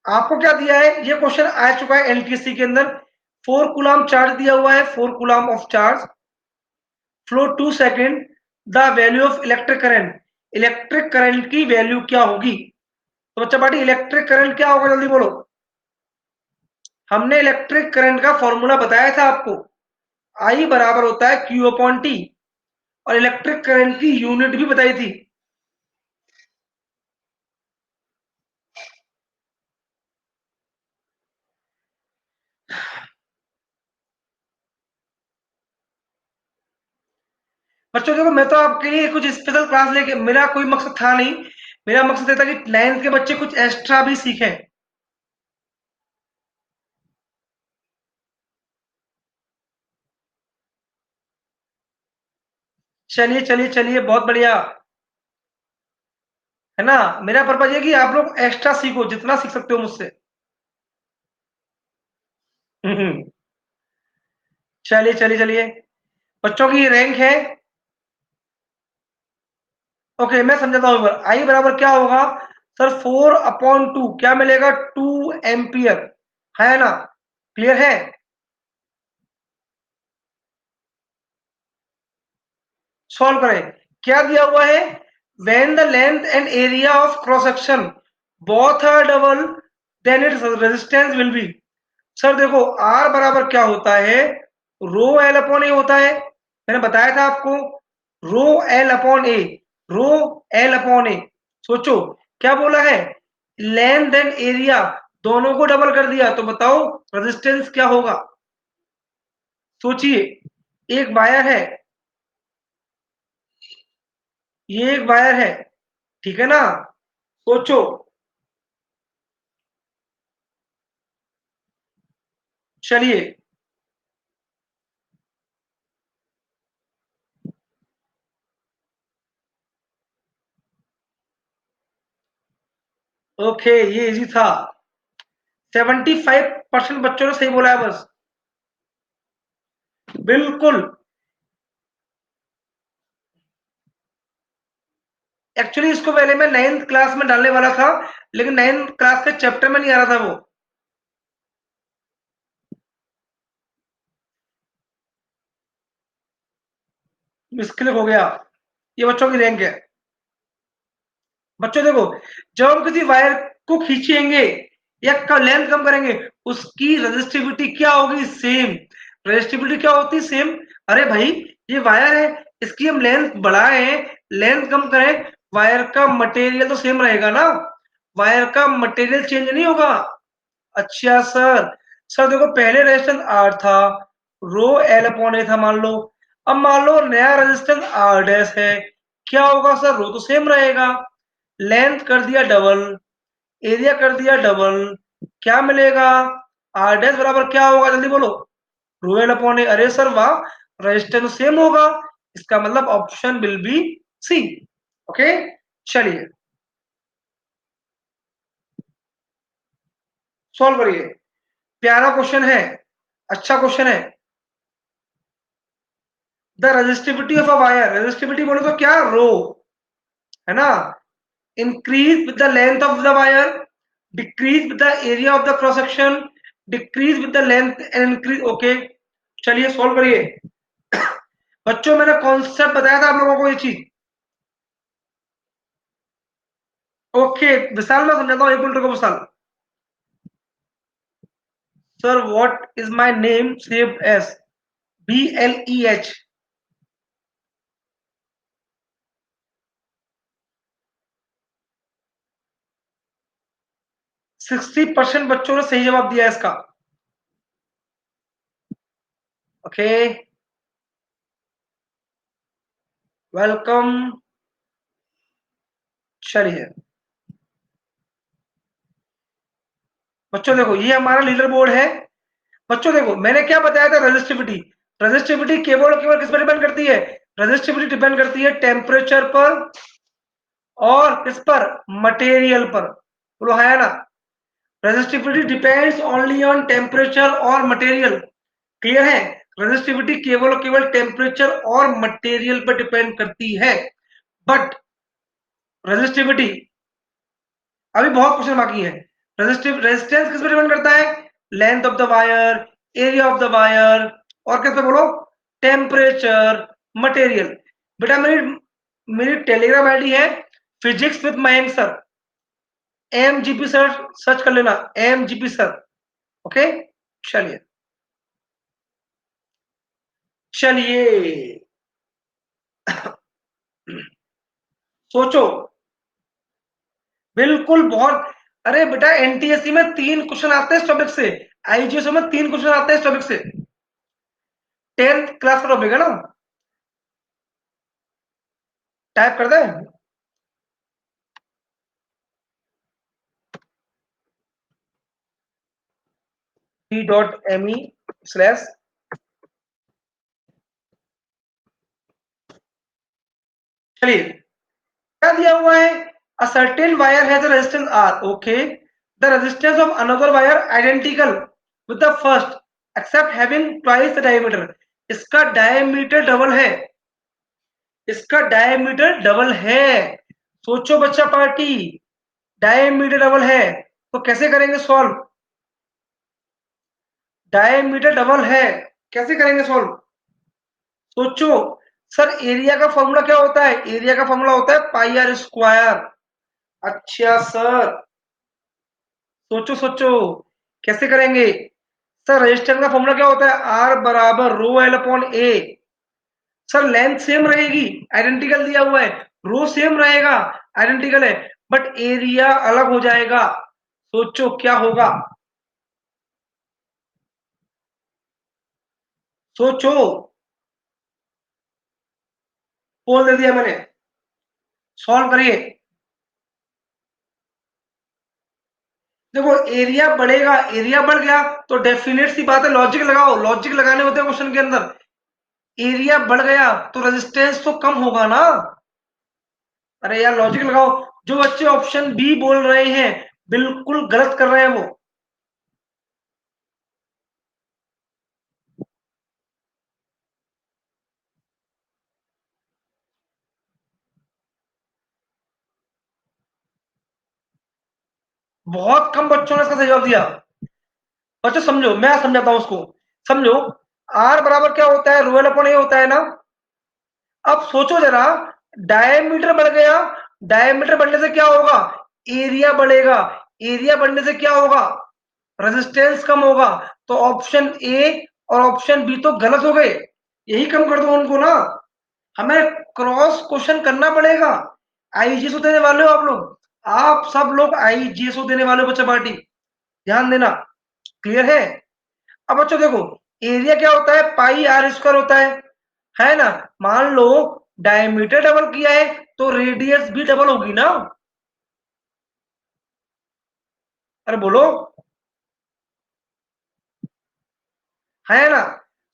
आपको क्या दिया है? ये क्वेश्चन आ चुका है एलटीसी के अंदर। 4 कूलम चार्ज दिया हुआ है, 4 coulomb of charge, flow 2 second, the value of electric current. Electric current की वैल्यू क्या होगी? तो बच्चा पार्टी इलेक्ट्रिक करंट क्या होगा, जल्दी बोलो। हमने इलेक्ट्रिक करंट का फॉर्मूला बताया था आपको, आई बराबर होता है क्यू अपॉन टी, और इलेक्ट्रिक करंट की यूनिट भी बताई थी। बच्चों देखो, मैं तो आपके लिए कुछ स्पेशल क्लास लेके, मेरा कोई मकसद था नहीं। मेरा मकसद ये था कि 9th के बच्चे कुछ एक्स्ट्रा भी सीखें। चलिए चलिए चलिए, बहुत बढ़िया। है ना? मेरा पर्पज ये कि आप लोग एक्स्ट्रा सीखो, जितना सीख सकते हो मुझसे। चलिए चलिए चलिए, बच्चों की रैंक है। ओके, मैं समझाता हूँ। आई बराबर क्या होगा सर? 4/2 क्या मिलेगा? 2 एम्पियर। है ना? क्लियर है? सॉल्व करें। क्या दिया हुआ है? When the length and area of cross section both are double, then its resistance will be. Sir देखो, आर बराबर क्या होता है? रो एल अपॉन ए होता है। मैंने बताया था आपको, रो एल अपॉन ए, रो एल अपॉन ए। सोचो, क्या बोला है? लेंथ एंड एरिया दोनों को डबल कर दिया, तो बताओ रेजिस्टेंस क्या होगा? सोचिए, एक वायर है, ये एक वायर है, ठीक है ना? सोचो। चलिए, ओके, ये इजी था। 75% बच्चों ने सही बोला है बस। बिल्कुल। एक्चुअली इसको पहले मैं 9th क्लास में डालने वाला था, लेकिन 9th क्लास के चैप्टर में नहीं आ रहा था वो। मिसक्लिक हो गया। ये बच्चों की रैंक है। बच्चों देखो, जब हम किसी वायर को खींचेंगे या लेंथ कम करेंगे, उसकी रेजिस्टिविटी क्या होगी? सेम। रेजिस्टिविटी क्या होती है? सेम। अरे भाई, ये वायर है, इसकी हम लेंथ बढ़ाएं, लेंथ कम करें, वायर का मटेरियल तो सेम रहेगा ना। वायर का मटेरियल चेंज नहीं होगा। अच्छा सर। सर देखो, पहले रेजिस्टेंस आर था, रो एल अपॉन ए था मान लो। अब मान लो नया रेजिस्टेंस आर डैश है, क्या होगा सर? रो तो सेम रहेगा, लेंथ कर दिया डबल, एरिया कर दिया डबल, क्या मिलेगा? आर डैश बराबर क्या होगा? जल्दी बोलो। Rho L upon A. अरे सर वाह, रेजिस्टेंस सेम होगा, इसका मतलब option will be C. Okay, चलिए सॉल्व करिए। प्यारा क्वेश्चन है, अच्छा क्वेश्चन है। The resistivity of a wire, resistivity बोलो तो क्या? रो, है ना? Increase with the length of the wire, decrease with the area of the cross section, decrease with the length and increase. Okay, चलिए सॉल्व करिए। बच्चों, मैंने कॉन्सेप्ट बताया था आप लोगों को ये चीज। ओके, विशाल मैं समझाता हूँ, एक मिनट को Vishal. Sir what is my name saved as? BLEH। 60% बच्चों ने सही जवाब दिया इसका। Okay, welcome. चलिए बच्चों देखो, ये हमारा लीडर बोर्ड है। बच्चों देखो, मैंने क्या बताया था? रेजिस्टिविटी। रेजिस्टिविटी केवल और केवल किस पर डिपेंड करती है? रेजिस्टिविटी डिपेंड करती है टेम्परेचर पर और किस पर? मटेरियल पर। बोलो है ना? Resistivity depends only on temperature और मटेरियल। क्लियर है? रेजिस्टिविटी केवल और केवल टेम्परेचर और मटेरियल पर डिपेंड करती है। बट रेजिस्टिविटी, अभी बहुत क्वेश्चन बाकी है। रेजिस्टेंस किस पर डिपेंड करता है? Length of the wire, area of the wire, और किस पे बोलो? Temperature, material. बेटा, मेरी मेरी टेलीग्राम आईडी है physics with Mayank sir. MGP sir search कर लेना, MGP सर। ओके, चलिए चलिए। सोचो, बिल्कुल बहुत। अरे बेटा, NTSC में 3 क्वेश्चन आते हैं इस टॉपिक से, IGS में 3 क्वेश्चन आते हैं इस टॉपिक से। 10th क्लास का टॉपिक है ना? टाइप कर दे, t.me/। चलिए क्या दिया हुआ है, a certain wire has a resistance R, okay, the resistance of another wire identical with the first except having twice the diameter, इसका डायमीटर डबल है, इसका डायमीटर डबल है। सोचो बच्चा पार्टी, डायमीटर डबल है तो कैसे करेंगे सॉल्व, डायमीटर डबल है कैसे करेंगे सॉल्व, सोचो। सर एरिया का फॉर्मूला क्या होता है, एरिया का फॉर्मूला होता है पाई आर स्क्वायर। अच्छा सर, सोचो सोचो कैसे करेंगे। सर रेजिस्टेंस का फॉर्मूला क्या होता है, आर बराबर रो एल अपॉन ए। सर लेंथ सेम रहेगी, आइडेंटिकल दिया हुआ है, रो सेम रहेगा, आइडेंटिकल है, बट एरिया अलग हो जाएगा। सोचो क्या होगा, सोचो। बोल दे दिया मैंने, सॉल्व करिए। देखो एरिया बढ़ेगा, एरिया बढ़ गया तो डेफिनेट सी बात है, लॉजिक लगाओ, लॉजिक लगाने होते हैं क्वेश्चन के अंदर। एरिया बढ़ गया तो रेजिस्टेंस तो कम होगा ना। अरे यार लॉजिक लगाओ। जो बच्चे ऑप्शन बी बोल रहे हैं बिल्कुल गलत कर रहे हैं वो। बहुत कम बच्चों ने इसका सही जवाब दिया। बच्चों समझो, मैं समझाता हूं उसको, समझो। आर बराबर क्या होता है, रोएल अपॉन ए होता है ना। अब सोचो जरा, डायमीटर बढ़ गया, डायमीटर बढ़ने से क्या होगा, एरिया बढ़ेगा, एरिया बढ़ने से क्या होगा, रेजिस्टेंस कम होगा। तो ऑप्शन ए और ऑप्शन बी तो गलत हो गए, यही कम कर दो उनको ना। हमें क्रॉस क्वेश्चन करना पड़ेगा। आईजीएसओ देने वाले हो आप लोग, आप सब लोग आईजीएसओ देने वाले हो बच्चा पार्टी, ध्यान देना। क्लियर है। अब बच्चों देखो, एरिया क्या होता है, पाई आर स्क्वायर होता है ना। मान लो डायमीटर डबल किया है तो रेडियस भी डबल होगी ना। अरे बोलो, है ना।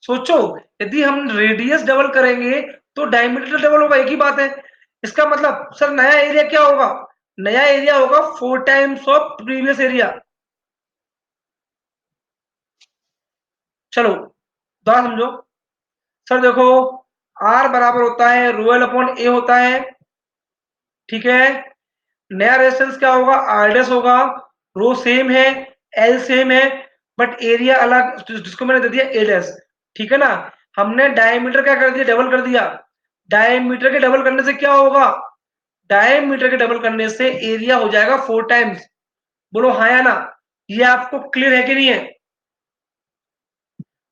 सोचो, यदि हम रेडियस डबल करेंगे तो डायमीटर डबल होगा, एक ही बात है। इसका मतलब सर नया एरिया क्या होगा, नया एरिया होगा 4 टाइम्स ऑफ प्रीवियस एरिया। चलो दोबारा समझो। सर देखो, आर बराबर होता है रो एल अपॉन ए होता है, ठीक है। नया रेजिस्टेंस क्या होगा, आरडेस होगा, रो सेम है, एल सेम है, बट एरिया अलग, जिसको मैंने दे दिया ए डैश, ठीक है ना। हमने डायमीटर क्या कर दिया, डबल कर दिया। डायमीटर के डबल करने से क्या होगा, डायमीटर के डबल करने से एरिया हो जाएगा 4 टाइम्स। बोलो हाँ या ना, ये आपको क्लियर है कि नहीं है।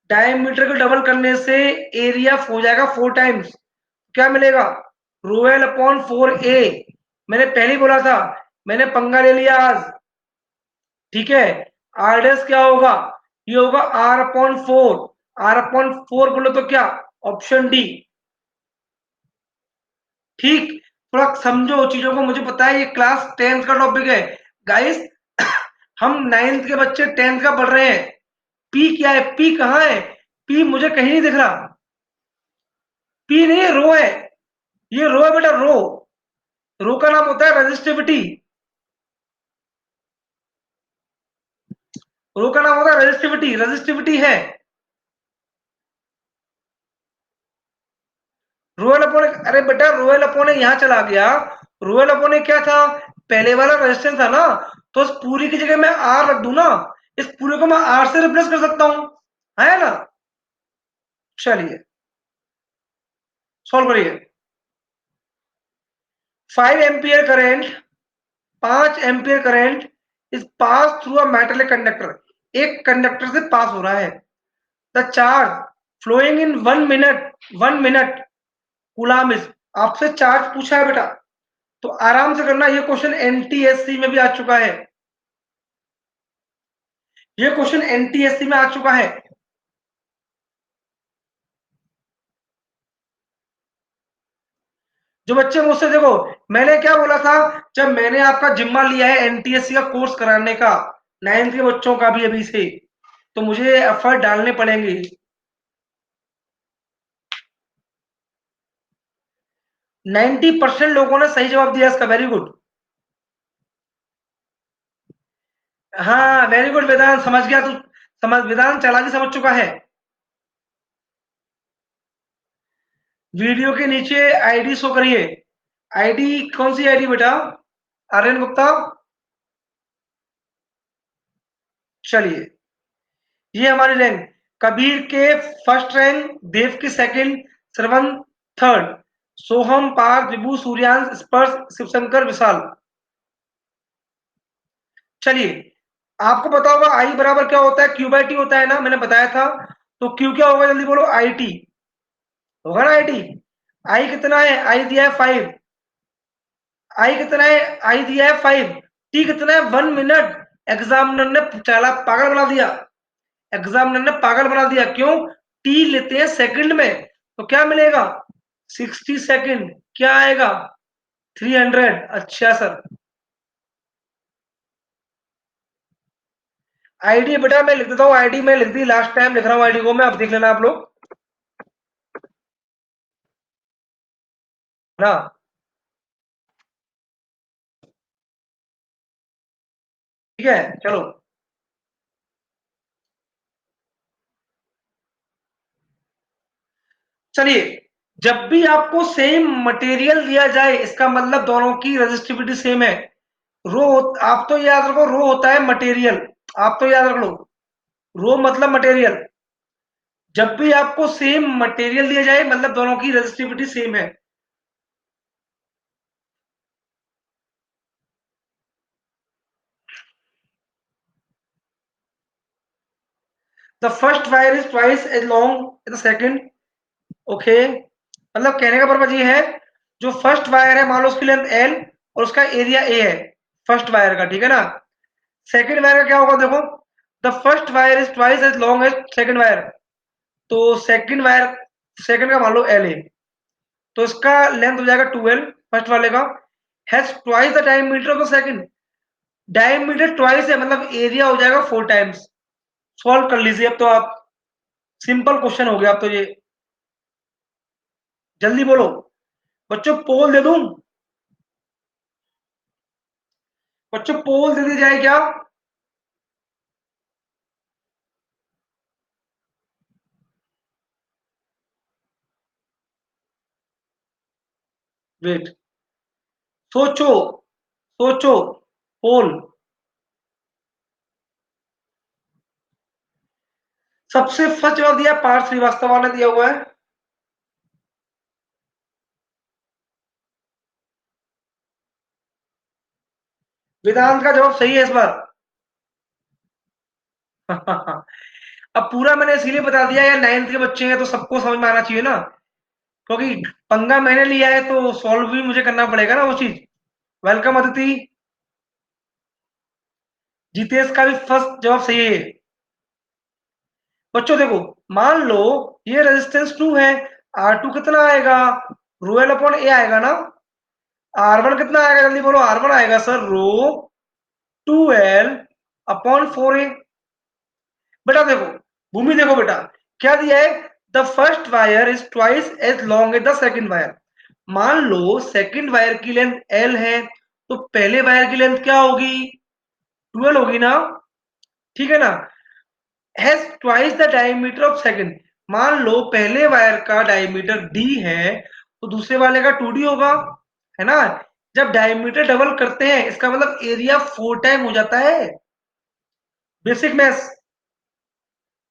डायमीटर को डबल करने से एरिया हो जाएगा 4 टाइम्स, क्या मिलेगा, रोएल अपॉन 4 ए। मैंने पहले ही बोला था, मैंने पंगा ले लिया आज, ठीक है। आर डैश क्या होगा, ये होगा आर अपॉन 4, आर अपॉन 4 बोलो तो क्या, ऑप्शन डी। ठीक, थोड़ा समझो चीजों को, मुझे पता है ये क्लास 10th का टॉपिक है गाइस। हम 9th के बच्चे 10th का पढ़ रहे हैं। पी क्या है, पी कहाँ है, पी मुझे कहीं नहीं दिख रहा। पी नहीं है, रो है, ये रो है बेटा, रो। रो का नाम होता है रेजिस्टिविटी, रो का नाम होता है रेजिस्टिविटी, रेजिस्टिविटी है। रोयल अपोने, अरे बेटा रोयल अपोने यहाँ चला गया। रोयल अपोने क्या था, पहले वाला रेजिस्टेंस था ना, तो इस पूरी की जगह मैं आर रख दूं ना, इस पूरे को मैं आर से रिप्लेस कर सकता हूं, है ना। चलिए सॉल्व करिए। 5 ampere current, 5 ampere current is pass through a metal conductor, एक कंडक्टर से पास हो रहा है। The charge flowing in 1 minute, 1 minute coulomb is, आपसे चार्ज पूछा है बेटा, तो आराम से करना, ये क्वेश्चन एनटीएससी में भी आ चुका है, ये क्वेश्चन एनटीएससी में आ चुका है। जो बच्चे मुझसे देखो, मैंने क्या बोला था, जब मैंने आपका जिम्मा लिया है एनटीएससी का कोर्स कराने का, 9th के बच्चों का भी अभी से, तो मुझे एफर्ट डालने पड़ेंगे। 90% लोगों ने सही जवाब दिया इसका, वेरी गुड। हाँ वेरी गुड वेदांत, समझ गया तू, समझ वेदांत चालाकी समझ चुका है। वीडियो के नीचे आईडी शो करिए। आईडी कौन सी आईडी बेटा? आर्यन गुप्ता। चलिए, ये हमारी रैंक। कबीर के फर्स्ट रैंक, देव की सेकंड, श्रवण थर्ड, सोहम, पार्थ, विभू, सूर्यांश, स्पर्श, शिवशंकर, विशाल। चलिए, आपको पता होगा आई बराबर क्या होता है, क्यू बाई टी होता है ना, मैंने बताया था। तो क्यू क्या होगा, जल्दी बोलो, आई टी होगा ना, आई टी। आई कितना है, आई दिया है 5। आई कितना है, आई दिया है 5। टी कितना है, 1 मिनट। एग्जामिनर ने चाला पागल बना दिया, एग्जामिनर ने पागल बना दिया, क्यों? टी लेते हैं सेकंड में, तो क्या मिलेगा, 60 सेकंड। क्या आएगा, 300। अच्छा सर। आईडी बेटा मैं लिख देता हूँ, आईडी मैं लिख दी, लास्ट टाइम लिख रहा हूँ आईडी को मैं, अब देख लेना आप लोग ना। ठीक है चलो। चलिए, जब भी आपको सेम मटेरियल दिया जाए, इसका मतलब दोनों की रेजिस्टिविटी सेम है। रो, आप तो याद रखो, रो होता है मटेरियल, आप तो याद रख लो, रो मतलब मटेरियल। जब भी आपको सेम मटेरियल दिया जाए, मतलब दोनों की रेजिस्टिविटी सेम है। The first wire is twice as long the second. Okay, मतलब कहने का पर्पज ये है, जो फर्स्ट वायर है मान लो उसकी लेंथ एल और उसका एरिया ए है, फर्स्ट वायर का, ठीक है ना। सेकंड वायर का क्या होगा, देखो, the first wire is twice as long as second wire. तो सेकंड वायर, सेकंड का मान लो एल है, तो इसका लेंथ हो जाएगा 12, फर्स्ट वाले का। Has twice the diameter of the second. Diameter twice है, मतलब एरिया हो जाएगा 4 टाइम्स। सॉल्व कर लीजिए अब तो आप, सिंपल क्वेश्चन हो गया अब तो ये। जल्दी बोलो बच्चों, पोल दे दूं? बच्चों पोल दे दी जाए क्या? वेट, सोचो, सोचो, पोल। सबसे फर्स्ट जवाब दिया पार्थ श्रीवास्तव ने दिया हुआ है। वेदांत का जवाब सही है इस बार। अब पूरा मैंने इसीलिए बता दिया यार, 9th के बच्चे हैं तो सबको समझ में आना चाहिए ना, क्योंकि पंगा मैंने लिया है तो सॉल्व भी मुझे करना पड़ेगा ना वो चीज। वेलकम अदिति। जितेश का भी फर्स्ट जवाब सही है। बच्चों देखो, मान लो ये रेजिस्टेंस 2 है, R2 कितना आएगा, रो एल अपॉन ए आएगा ना। R1 कितना आएगा, जल्दी बोलो, R1 आएगा सर रो 2L अपॉन 4A। बेटा देखो, भूमि देखो बेटा, क्या दिया है, the first wire is twice as long as the second wire. मान लो सेकंड वायर की लेंथ L है, तो पहले वायर की लेंथ क्या होगी, 12 होगी ना, ठीक है ना। Has twice the diameter of second. मान लो पहले वायर का डायमीटर D है, तो दूसरे वाले का 2D होगा, है ना। जब डायमीटर डबल करते हैं, इसका मतलब एरिया 4 टाइम हो जाता है। बेसिक मैथ्स,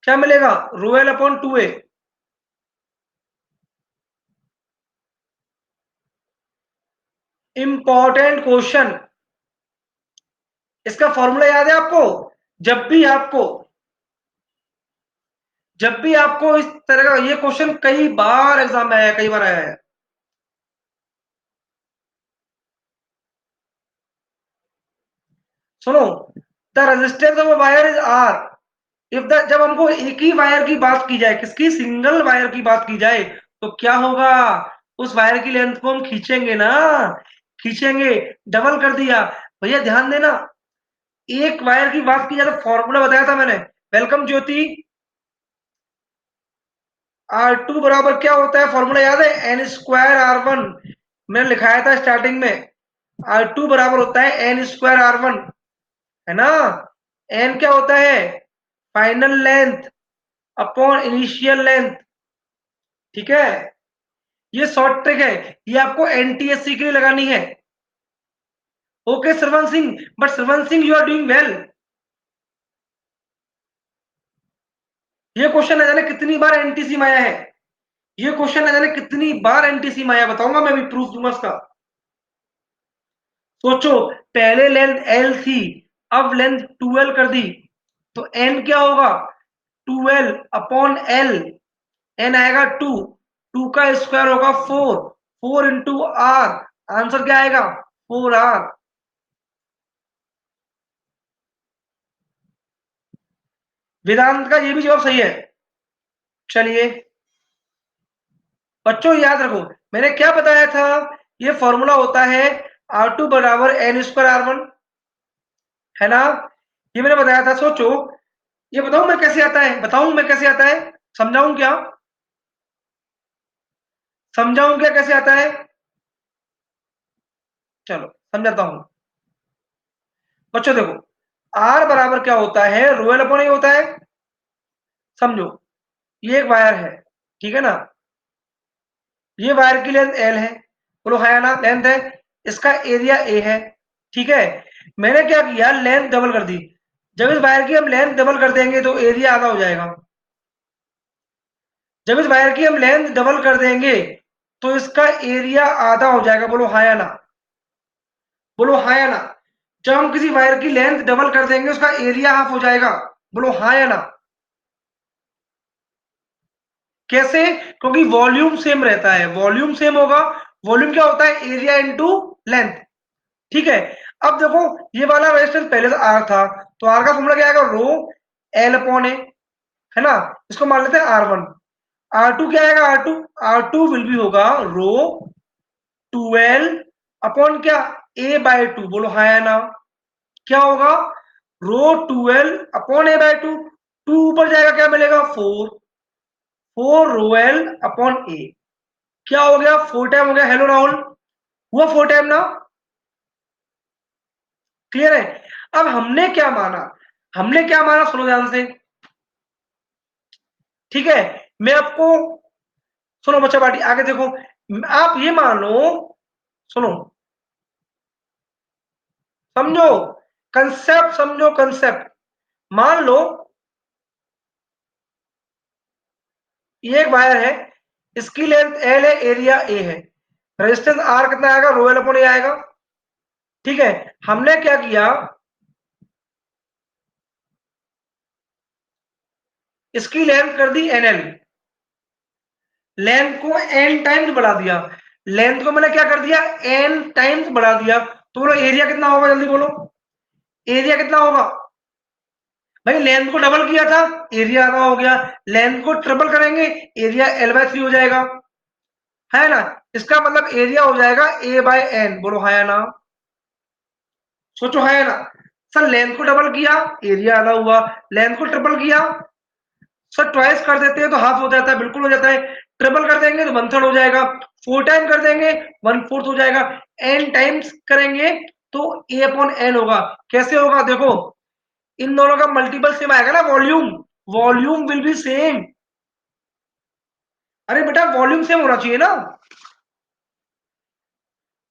क्या मिलेगा, रो L upon 2A। Important question, इसका फॉर्मूला याद है आपको? जब भी आपको जब भी आपको इस तरह का ये क्वेश्चन कई बार एग्जाम में आया है, कई बार आया है। सुनो, the resistance of wire is R if the, जब हमको एक ही वायर की बात की जाए, किसकी, सिंगल वायर की बात की जाए, तो क्या होगा, उस वायर की लेंथ को हम खींचेंगे ना, खींचेंगे। डबल कर दिया, भैया ध्यान देना, एक वायर की बात की जाए तो फॉर्मूला बताया था मैंने। वेलकम ज्योति। R2 बराबर क्या होता है, फॉर्मूला याद है, N स्क्वायर R1 मैंने लिखाया था स्टार्टिंग में, R2 बराबर होता है एन स्क्वायर R1, है ना। एन क्या होता है, final length upon initial length, ठीक है। ये शॉर्ट ट्रिक है, ये आपको एनटीएससी के लिए लगानी है। Okay Shravan Singh, but Shravan Singh you are doing well. ये क्वेश्चन न जाने कितनी बार एनटीसी में आया है, ये क्वेश्चन न जाने कितनी बार एनटीसी में आया, बताऊंगा मैं, भी प्रूफ दूंगा इसका। सोचो, पहले लेंथ एल थी, अब लेंथ 12 कर दी, तो एन क्या होगा, 12 अपॉन एल, एन आएगा 2, 2 का स्क्वायर होगा 4, 4 इंटू आर, आंसर क्या आएगा 4R। वेदांत का ये भी जवाब सही है। चलिए बच्चों याद रखो, मैंने क्या बताया था, ये फॉर्मूला होता है R2 बराबर एन स्क्वायर R1, है ना। ये मैंने बताया था। सोचो, ये बताऊं मैं कैसे आता है, बताऊं मैं कैसे आता है, समझाऊं क्या, समझाऊं क्या कैसे आता है, चलो समझाता हूं। बच्चों देखो, R बराबर क्या होता है, रो एल अपॉन ए होता है। समझो, ये एक वायर है, ठीक है ना, ये वायर की लेंथ एल है, बोलो है ना, लेंथ है, इसका एरिया ए है, ठीक है। मैंने क्या किया, लेंथ डबल कर दी। जब इस वायर की हम लेंथ डबल कर देंगे तो एरिया आधा हो जाएगा। जब इस वायर की हम लेंथ डबल कर देंगे तो इसका एरिया आधा हो जाएगा, बोलो हाँ या ना, बोलो हाँ या ना। जब हम किसी वायर की लेंथ डबल कर देंगे उसका एरिया हाफ हो जाएगा, बोलो हाँ या ना। कैसे, क्योंकि वॉल्यूम सेम रहता है, वॉल्यूम सेम होगा। वॉल्यूम क्या होता है, एरिया इंटू लेंथ, ठीक है। अब देखो, ये वाला रेजिस्टेंस पहले तो आर था, तो आर का फॉर्मूला क्या आएगा, रो एल अपॉन ए, है ना। इसको मान लेते हैं R1। R2 क्या आएगा, R2 विल बी होगा रो 12 अपॉन क्या, ए बाय 2, बोलो हाँ या ना। क्या होगा, रो 12 अपॉन ए बाय 2, 2 ऊपर जाएगा क्या मिलेगा 4, 4 रो एल अपॉन ए, क्या हो गया 4 टाइम हो गया। हेलो राहुल, हुआ 4 टाइम ना, क्लियर है। अब हमने क्या माना, हमने क्या माना, सुनो ध्यान से, ठीक है। मैं आपको, सुनो बच्चा पार्टी आगे देखो, आप ये मानो, सुनो, समझो कंसेप्ट, समझो कंसेप्ट। मान लो ये एक वायर है, इसकी लेंथ एल है, एरिया ए है, रेजिस्टेंस आर कितना आएगा, रो एल अपॉन ए आएगा, ठीक है। हमने क्या किया, इसकी लेंथ कर दी एन एल, लेंथ को एन टाइम्स बढ़ा दिया, लेंथ को मैंने क्या कर दिया, एन टाइम्स बढ़ा दिया, तो बोलो एरिया कितना होगा, जल्दी बोलो, एरिया कितना होगा। भाई लेंथ को डबल किया था, एरिया आधा हो गया, लेंथ को ट्रिपल करेंगे, एरिया एल बाय 3 हो जाएगा, है ना। इसका मतलब एरिया हो जाएगा ए बाय एन, बोलो है ना, सोचो है ना। सर लेंथ को डबल किया, एरिया आधा हुआ, लेंथ को ट्रिपल किया, सर ट्वाइस कर देते हैं तो हाफ हो जाता है, बिल्कुल हो जाता है। ट्रिपल कर देंगे तो 1/3 हो जाएगा, 4 टाइम कर देंगे 1/4 हो जाएगा, एन टाइम्स करेंगे तो ए अपॉन एन होगा। कैसे होगा देखो, इन दोनों का मल्टीपल सेम आएगा ना, volume, volume will be same. अरे बेटा वॉल्यूम सेम होना चाहिए ना,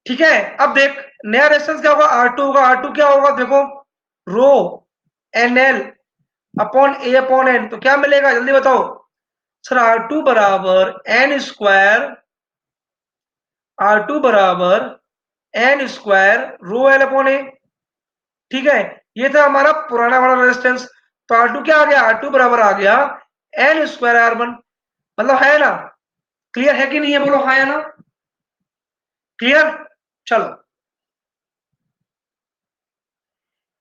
ठीक है। अब देख, नया रेजिस्टेंस क्या होगा, R2 होगा, R2 क्या होगा देखो, रो एन एल अपॉन ए अपॉन एन, तो क्या मिलेगा जल्दी बताओ। सर R2 बराबर एन स्क्वायर, R2 बराबर N square rho L upon A, ठीक है। ये था हमारा पुराना वाला रेजिस्टेंस, तो R2 क्या आ गया, R2 बराबर आ गया एन स्क्वायर R1, मतलब है ना, क्लियर है कि नहीं है, बोलो हाँ या ना, क्लियर। चलो,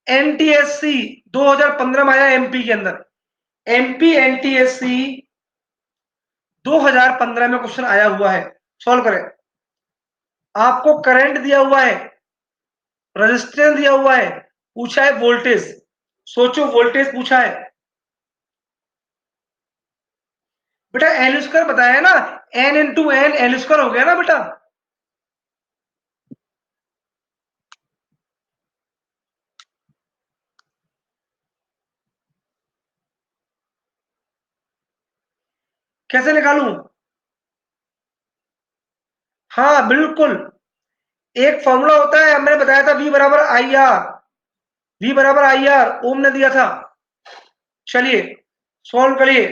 एनटीएससी 2015 में आया एमपी के अंदर, एमपी एनटीएससी 2015 में क्वेश्चन आया हुआ है, सॉल्व करें। आपको करंट दिया हुआ है, रेजिस्टेंस दिया हुआ है, पूछा है वोल्टेज, सोचो वोल्टेज पूछा है, बेटा एल स्क्वायर बताया ना, N into N L square हो गया ना बेटा, कैसे निकालूं? हाँ बिल्कुल, एक फॉर्मूला होता है, मैंने बताया था V बराबर आई आर, V बराबर आई आर ओम ने दिया था। चलिए सॉल्व करिए।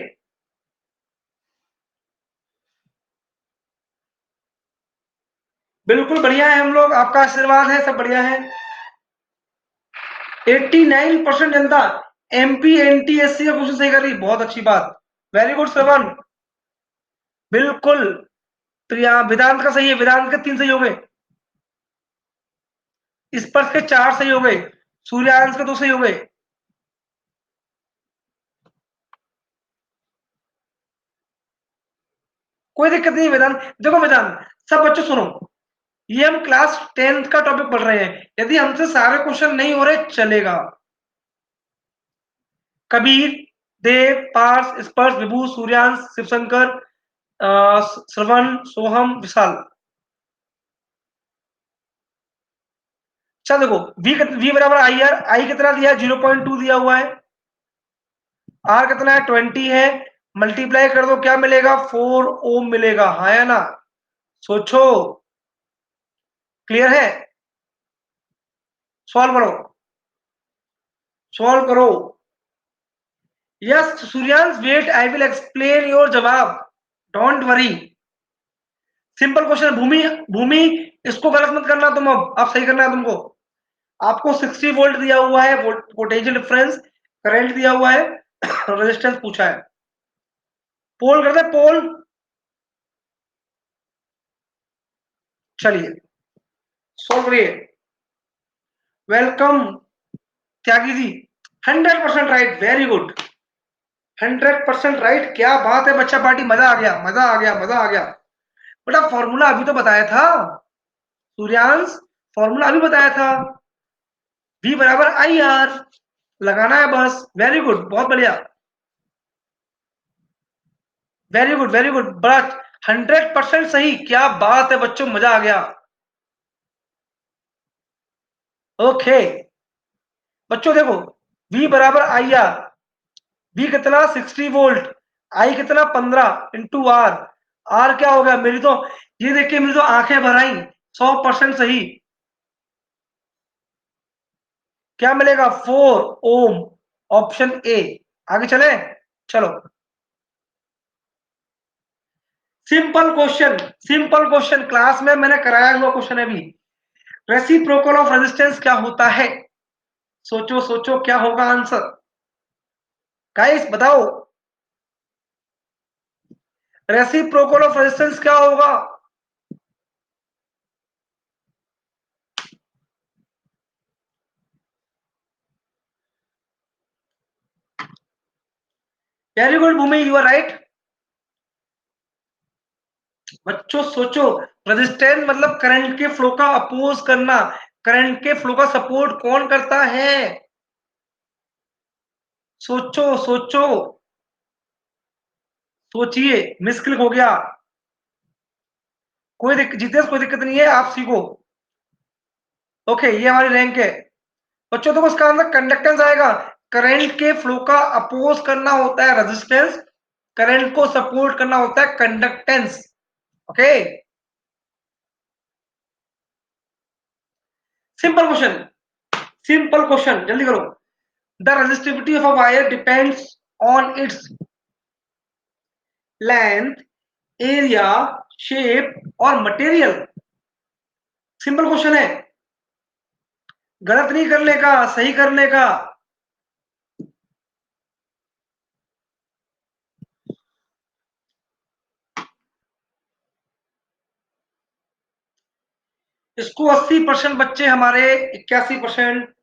बिल्कुल बढ़िया है हम लोग, आपका आशीर्वाद है, सब बढ़िया है। 89% जनता एमपी एनटीएससी का क्वेश्चन सही कर रही, बहुत अच्छी बात, वेरी गुड श्रवण। बिल्कुल, तो यहाँ वेदांत का सही है, वेदांत के 3 सही हो गए, स्पर्श के 4 सही हो गए, सूर्यांश के 2 सही हो गए। कोई दिक्कत नहीं वेदांत, देखो वेदांत, सब बच्चों सुनो, ये हम क्लास 10th का टॉपिक पढ़ रहे हैं, यदि हमसे सारे क्वेश्चन नहीं हो रहे चलेगा। कबीर, देव, पार्थ, स्पर्श, विभू, सूर्यांश, शिवशंकर, श्रवण, सोहम, विशाल। चल देखो, वी बराबर आई आर, आई कितना दिया है? 0.2 दिया हुआ है, आर कितना है? 20 है, मल्टीप्लाई कर दो, क्या मिलेगा? 4 ओम मिलेगा, हाँ या ना? सोचो, क्लियर है? सॉल्व करो, सॉल्व करो। Yes Suryansh, wait, I will explain your जवाब, don't worry. Simple question, Bhumi, Bhumi, इसको गलत मत करना तुम, अब सही करना है तुमको। आपको 60 वोल्ट दिया हुआ है, पोटेंशियल डिफरेंस, करंट दिया हुआ है, रेजिस्टेंस पूछा है। पोल करते हैं, पोल। चलिए सॉल्व करिए। Welcome Tyagi ji, 100% right, very good, 100% right, क्या बात है बच्चा पार्टी, मजा आ गया, मजा आ गया, मजा आ गया। बेटा फॉर्मूला अभी तो बताया था सूर्यांश, फॉर्मूला अभी बताया था, V बराबर आई आर, लगाना है बस, वेरी गुड, बहुत बढ़िया, वेरी गुड, वेरी गुड, बड़ा 100% सही, क्या बात है बच्चों, मजा आ गया। ओके बच्चों देखो, V बराबर आई आर, V कितना? 60 वोल्ट, आई कितना? 15 इंटू आर, आर क्या हो गया? मेरी तो, ये देखिए मेरी तो आंखें भर आई, 100% सही, क्या मिलेगा? 4 ओम, ऑप्शन ए। आगे चले, चलो simple question, simple question, class में मैंने कराया हुआ क्वेश्चन है अभी। रेसिप्रोकल ऑफ रेजिस्टेंस क्या होता है? सोचो सोचो, क्या होगा आंसर? गाइस बताओ, रेसिप्रोकल ऑफ रेजिस्टेंस क्या होगा? Very good Bhumi, you are right. बच्चों सोचो, रेजिस्टेंस मतलब करंट के फ्लो का अपोज करना, करंट के फ्लो का सपोर्ट कौन करता है? सोचो सोचो, सोचिए, मिसक्लिक हो गया, कोई जितेश कोई दिक्कत नहीं है, आप सीखो। ओके ये हमारी रैंक है बच्चों, देखो इसका आंसर कंडक्टेंस आएगा, करंट के फ्लो का अपोज करना होता है रेजिस्टेंस, करंट को सपोर्ट करना होता है conductance. Okay simple question, simple question, जल्दी करो। The resistivity of a wire depends on its length, area, shape और मटेरियल। सिंपल क्वेश्चन है, गलत नहीं करने का, सही करने का। इसको 80% बच्चे हमारे, 81%।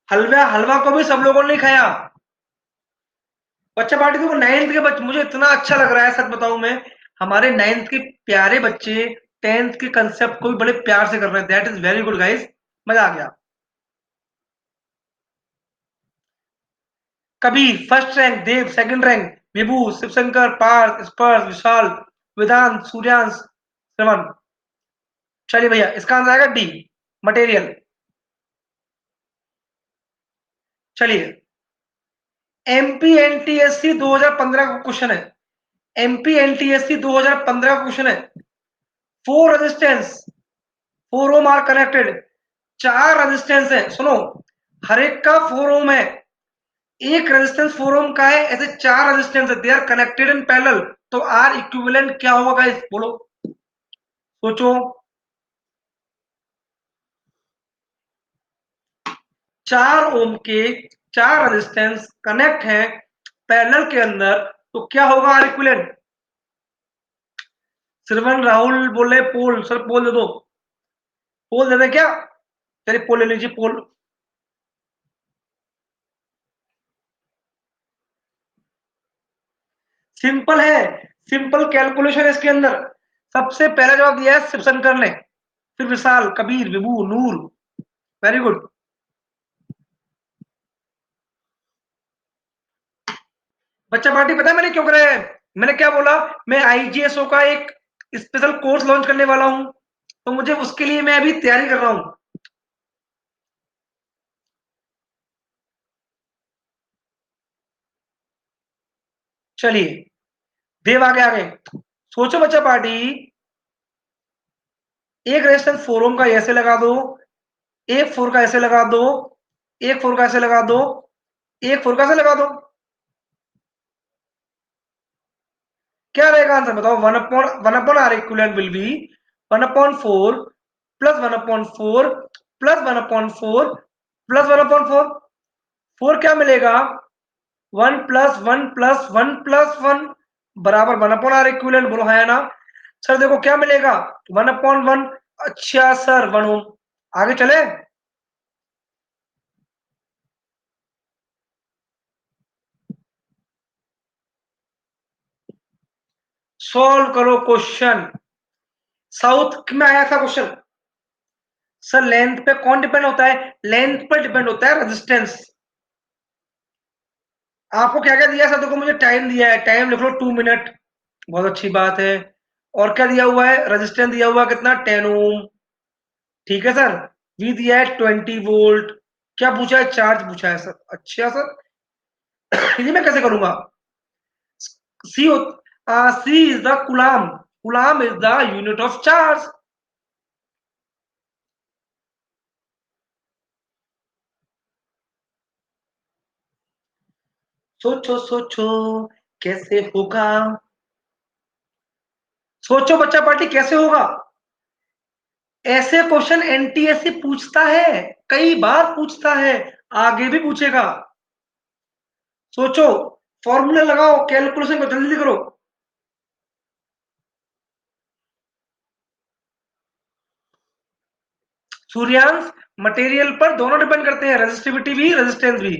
हलवा, हलवा को भी सब लोगों ने नहीं खाया। बच्चा पार्टी देखो, 9th के बच्चे, मुझे इतना अच्छा लग रहा है सच बताऊं मैं, हमारे 9th के प्यारे बच्चे 10th के कंसेप्ट को भी बड़े प्यार से कर रहे हैं, that is very good guys, मजा आ गया। कबीर फर्स्ट रैंक, देव सेकंड रैंक, विभू, शिवशंकर, पार्थ, स्पर्श, विशाल, वेदांत, सूर्यांश, श्रवण। चलिए भैया इसका आंसर आएगा डी, मटेरियल। चलिए एमपी एनटीएससी 2015 का क्वेश्चन है, एमपी एनटीएससी 2015 का क्वेश्चन है। Four resistance, four ohm are connected, चार रेजिस्टेंस है, सुनो, हर एक का 4 ओम है, एक रेजिस्टेंस 4 ओम का है, ऐसे चार रेजिस्टेंस है, they are connected in parallel, तो आर इक्विवेलेंट क्या होगा गाइस, बोलो, सोचो। 4 ओम के चार रेजिस्टेंस कनेक्ट है पैरेलल के अंदर, तो क्या होगा आर इक्विवेलेंट? श्रवण राहुल बोले पोल, सर पोल दे दो, पोल दे दे क्या? चलिए पोल ले लीजिए, पोल। सिंपल है, सिंपल कैलकुलेशन इसके अंदर। सबसे पहला जवाब दिया है शिवशंकर ने, फिर विशाल, कबीर, विभू, नूर। Very good. बच्चा पार्टी पता है मैंने क्यों कराया है? मैंने क्या बोला, मैं आईजीएसओ का एक स्पेशल कोर्स लॉन्च करने वाला हूं, तो मुझे उसके लिए मैं अभी तैयारी कर रहा हूं। चलिए, देव आगे आगे। सोचो बच्चा पार्टी, एक रेजिस्टेंस 4 ओम का ऐसे लगा दो, एक 4 का ऐसे लगा दो, एक 4 का ऐसे लगा दो, एक 4 का ऐसे लगा दो, क्या रहेगा आंसर बताओ? One upon R equivalent will be 1/4 plus 1/4 plus 1/4 plus 1/4। 4 क्या मिलेगा? 1 + 1 + 1 + 1 बराबर 1/r इक्विवेलेंट, बोलो है ना? सर देखो क्या मिलेगा, 1/1। अच्छा सर, 1 ओम। आगे चले, सॉल्व करो क्वेश्चन। साउथ में आया था क्वेश्चन। सर लेंथ पे कौन डिपेंड होता है? लेंथ पर डिपेंड होता है रेजिस्टेंस। आपको क्या क्या दिया सर? देखो मुझे टाइम दिया है, टाइम लिख लो 2 मिनट, बहुत अच्छी बात है। और क्या दिया हुआ है? रेजिस्टेंस दिया हुआ है कितना? 10 ओम। ठीक है सर। वी दिया है 20 वोल्ट। क्या पूछा है? चार्ज पूछा है सर। अच्छा सर, ये मैं कैसे करूंगा? C C is the coulomb, coulomb is the unit of charge. सोचो सोचो कैसे होगा, सोचो बच्चा पार्टी कैसे होगा। ऐसे क्वेश्चन एनटीएससी पूछता है, कई बार पूछता है, आगे भी पूछेगा। सोचो, फॉर्मूला लगाओ, कैलकुलेशन को जल्दी करो। सूर्यांश, मटेरियल पर दोनों डिपेंड करते हैं, रेजिस्टिविटी भी रेजिस्टेंस भी।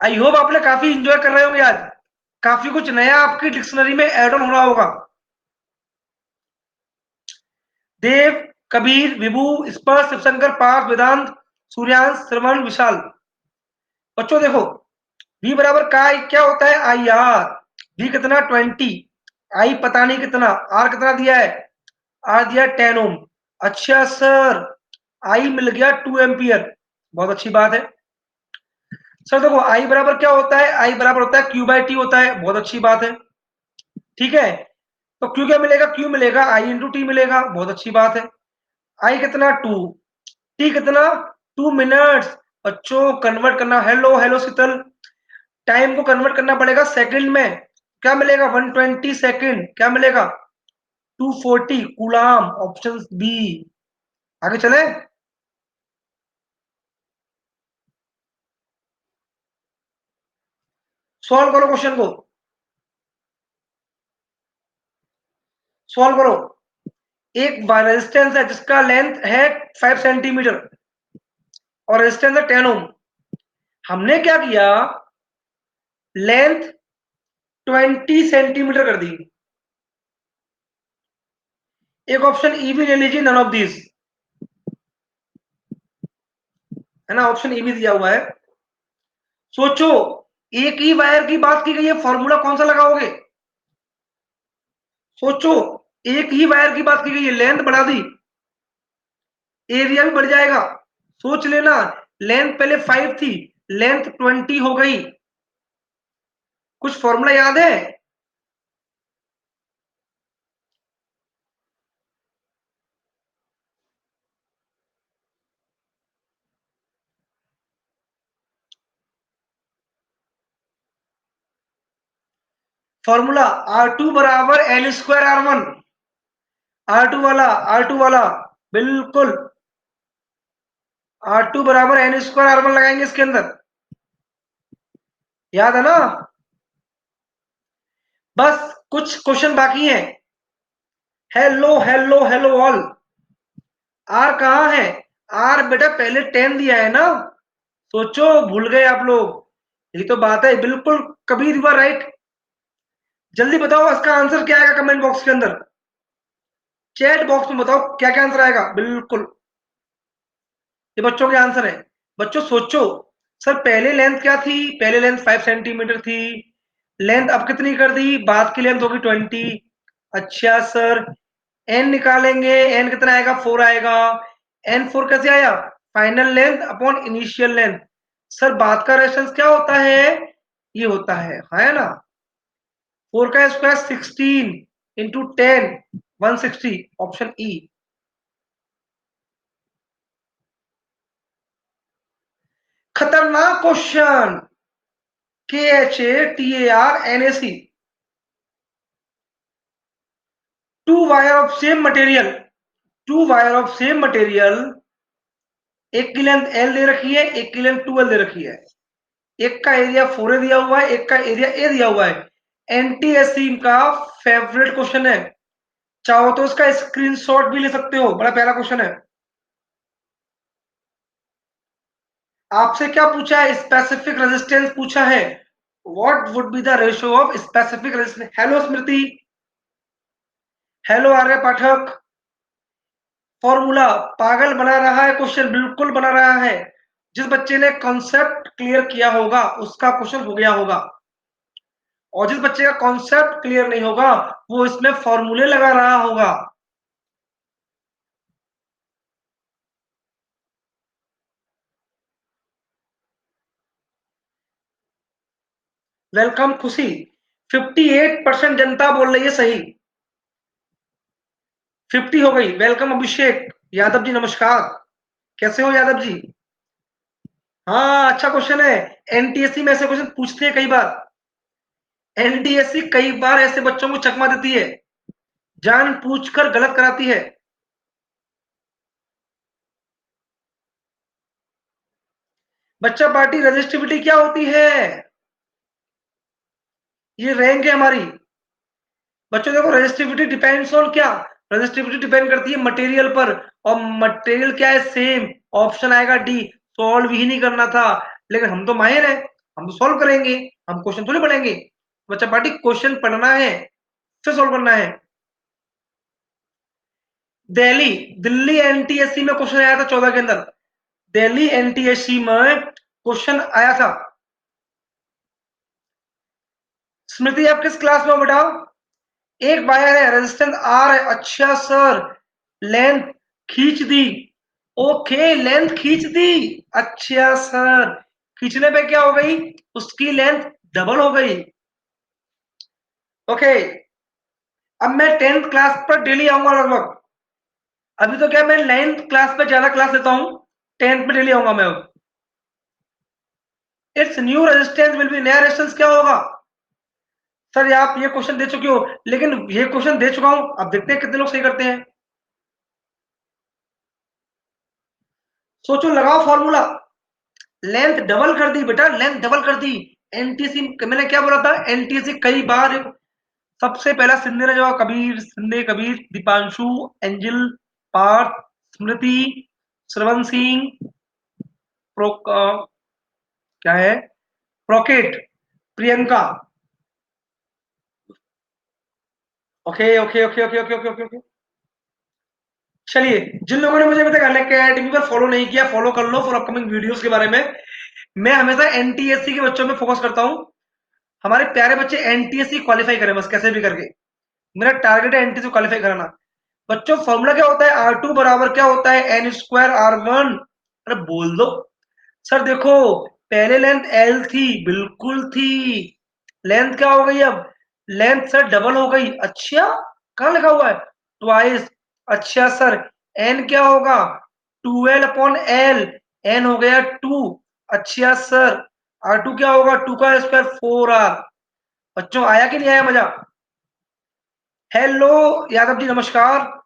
आई होप आपने काफी इंजॉय कर रहे होंगे आज, काफी कुछ नया आपकी डिक्शनरी में ऐड ऑन हो रहा होगा। देव, कबीर, विभू, स्पर्श, शिवशंकर, पार्थ, वेदांत, सूर्यांश, श्रवण, विशाल। बच्चों देखो, V बराबर का क्या होता है? I R. V कितना? 20। आई पता नहीं कितना, आर कितना दिया है? आर दिया 10 ओम। अच्छा सर, आई मिल गया 2 एम्पियर, बहुत अच्छी बात है। सर देखो आई बराबर क्या होता है? आई बराबर होता है Q/T होता है, बहुत अच्छी बात है। ठीक है, तो Q क्या मिलेगा? Q मिलेगा I × T मिलेगा, बहुत अच्छी बात है। आई कितना? 2। टी कितना? 2 मिनट्स। बच्चों कन्वर्ट करना, हेलो हेलो शीतल, टाइम को कन्वर्ट करना पड़ेगा सेकंड में। क्या मिलेगा? 120 सेकंड। क्या मिलेगा? 240 कूलाम, ऑप्शन बी। आगे चले, सॉल्व करो क्वेश्चन को, सॉल्व करो। एक रेजिस्टेंस है जिसका लेंथ है 5 सेंटीमीटर और रेजिस्टेंस है 10 ओम। हमने क्या किया, लेंथ 20 सेंटीमीटर कर दी। एक ऑप्शन ई भी ले लीजिए, नन ऑफ दिस, है ना, ऑप्शन ई भी दिया हुआ है। सोचो, एक ही वायर की बात की गई है, फॉर्मूला कौन सा लगाओगे? सोचो, एक ही वायर की बात की गई है, लेंथ बढ़ा दी, एरिया भी बढ़ जाएगा। सोच लेना, लेंथ पहले 5 थी, लेंथ 20 हो गई। कुछ फॉर्मूला याद है? फॉर्मूला R2 बराबर L स्क्वायर R1। R2 वाला बिल्कुल, R2 बराबर N स्क्वायर R1 लगाएंगे इसके अंदर, याद है ना? बस कुछ क्वेश्चन बाकी हैं। Hello hello hello all. R कहाँ है? आर बेटा पहले 10 दिया है ना। सोचो, भूल गए आप लोग, यही तो बात है। बिल्कुल कबीर, यू आर राइट। जल्दी बताओ इसका आंसर क्या आएगा कमेंट बॉक्स के अंदर, चैट बॉक्स में बताओ क्या क्या आंसर आएगा। बिल्कुल, ये बच्चों के आंसर है। बच्चों सोचो, सर पहले लेंथ क्या थी? पहले लेंथ 5 सेंटीमीटर थी, लेंथ अब कितनी कर दी? बाद की लेंथ होगी 20। अच्छा सर, एन निकालेंगे, एन कितना आएगा? 4 आएगा। एन 4 कैसे आया? Final length upon initial length. Sir बाद का रेजिस्टेंस क्या होता है? ये होता है ना? 4 का स्क्वायर 16 इंटू 10, 160, ऑप्शन ई। खतरनाक question, KHATARNAC, two wire of same material, two wire of same material, एक की लेंथ एल दे रखी है, एक की लेंथ 2L दे रखी है, एक का एरिया 4A दिया हुआ है, एक का एरिया ए दिया हुआ है। एनटीएससी का फेवरेट क्वेश्चन है, चाहो तो इसका स्क्रीनशॉट भी ले सकते हो, बड़ा प्यारा क्वेश्चन है। आपसे क्या पूछा है? स्पेसिफिक रेजिस्टेंस पूछा है। What would be the ratio of specific resistance? Hello Smriti, hello Arya Pathak. Formula पागल बना रहा है क्वेश्चन, बिल्कुल बना रहा है। जिस बच्चे ने कॉन्सेप्ट क्लियर किया होगा उसका क्वेश्चन हो गया होगा, और जिस बच्चे का कॉन्सेप्ट क्लियर नहीं होगा वो इसमें फॉर्मूले लगा रहा होगा। वेलकम खुशी, 58% जनता बोल रही है सही, 50 हो गई। वेलकम अभिषेक यादव जी, नमस्कार, कैसे हो यादव जी? हाँ अच्छा क्वेश्चन है। एनटीएससी में ऐसे क्वेश्चन पूछते हैं कई बार, एनटीएससी कई बार ऐसे बच्चों को चकमा देती है, जान पूछकर गलत कराती है। बच्चा पार्टी रजिस्टिविटी क्या होती है? ये रैंक है हमारी। बच्चों देखो, रेजिस्टिविटी डिपेंड्स ऑन क्या? रेजिस्टिविटी डिपेंड करती है मटेरियल पर, और मटेरियल क्या है? सेम। ऑप्शन आएगा डी। सॉल्व ही नहीं करना था, लेकिन हम तो माहिर हैं, हम तो सॉल्व करेंगे, हम क्वेश्चन थोड़ी पढ़ेंगे। बच्चा पार्टी क्वेश्चन पढ़ना है, फिर सॉल्व करना है। दिल्ली, दिल्ली एनटीएससी में क्वेश्चन आया था 14 के अंदर, दिल्ली एनटीएससी में क्वेश्चन आया था। स्मृति आप किस क्लास में हो बेटा? एक वायर है, रेजिस्टेंस आर है। अच्छा सर, लेंथ खींच दी। ओके, लेंथ खींच दी। अच्छा सर, खींचने पे क्या हो गई? उसकी लेंथ डबल हो गई। ओके, अब मैं 10th क्लास पर डेली आऊंगा लगभग। अभी तो क्या, मैं 9th क्लास पे ज्यादा क्लास लेता हूं, 10th पे डेली आऊंगा मैं अब। It's new resistance will B, नया रेजिस्टेंस क्या होगा? सर आप ये क्वेश्चन दे चुके हो, लेकिन ये क्वेश्चन दे चुका हूं, अब देखते हैं कितने लोग सही करते हैं। सोचो, लगाओ फॉर्मूला। लेंथ डबल कर दी बेटा, लेंथ डबल कर दी। एनटीसी, मैंने क्या बोला था? एनटीसी कई बार, सबसे पहला सिंधे ने जवाब, कबीर, सिंधे, कबीर, दीपांशु, एंजल, पार्थ, स्मृति, श्रवण सिंह, क्या है, pocket, Priyanka. Okay okay okay okay okay okay okay okay. चलिए, जिन लोगों ने मुझे अभी तक अनअकैडमी पर फॉलो नहीं किया, फॉलो कर लो फॉर अपकमिंग वीडियोस के बारे में। मैं हमेशा एनटीएससी के बच्चों में फोकस करता हूँ। हमारे प्यारे बच्चे एनटीएससी क्वालिफाई करें बस कैसे भी करके। मेरा टारगेट है एनटीएससी क्वालिफाई कराना। बच्चों फॉर्मूला क्या होता है? R2 बराबर क्या होता है? n square R1। अरे बोल दो सर। देखो पहले लेंथ L थी, बिल्कुल थी। लेंथ क्या हो गई अब? लेंथ सर डबल हो गई। अच्छा कहाँ लिखा हुआ है? ट्वाइस। अच्छा सर n क्या होगा? 12 अपॉन L। n हो गया 2। अच्छा सर R2 क्या होगा? 2 का स्क्वायर 4R। बच्चों आया कि नहीं आया मजा? हेलो यादव जी नमस्कार।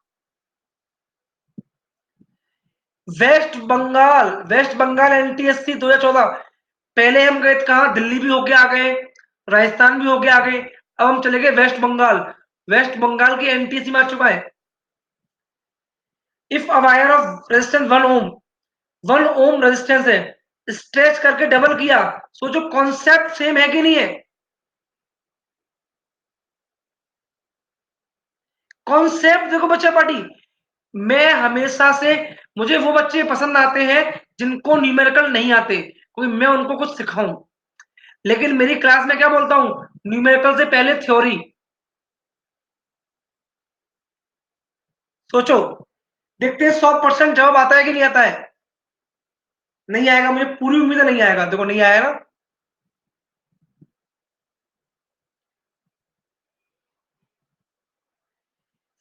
West Bengal NTSC 2014। पहले हम गए थे कहाँ? दिल्ली भी होके आ गए, राजस्थान भी होके आ गए। अब हम चले गए वेस्ट बंगाल। वेस्ट बंगाल की एनटीएससी में आ चुका है। If a wire of resistance 1 ohm, 1 ohm resistance है, स्ट्रेच करके डबल किया, सोचो कॉन्सेप्ट सेम है कि नहीं है? कॉन्सेप्ट देखो बच्चा पार्टी। मैं हमेशा से, मुझे वो बच्चे पसंद आते हैं जिनको न्यूमेरिकल नहीं आते, क्योंकि मैं उनको कुछ सिखाऊं। लेकिन मेरी क्लास में क्या बोलता हूं? न्यूमेरिकल से पहले थ्योरी। सोचो, देखते हैं 100% जवाब आता है कि नहीं आता है। नहीं आएगा, मुझे पूरी उम्मीद है नहीं आएगा। देखो नहीं आएगा।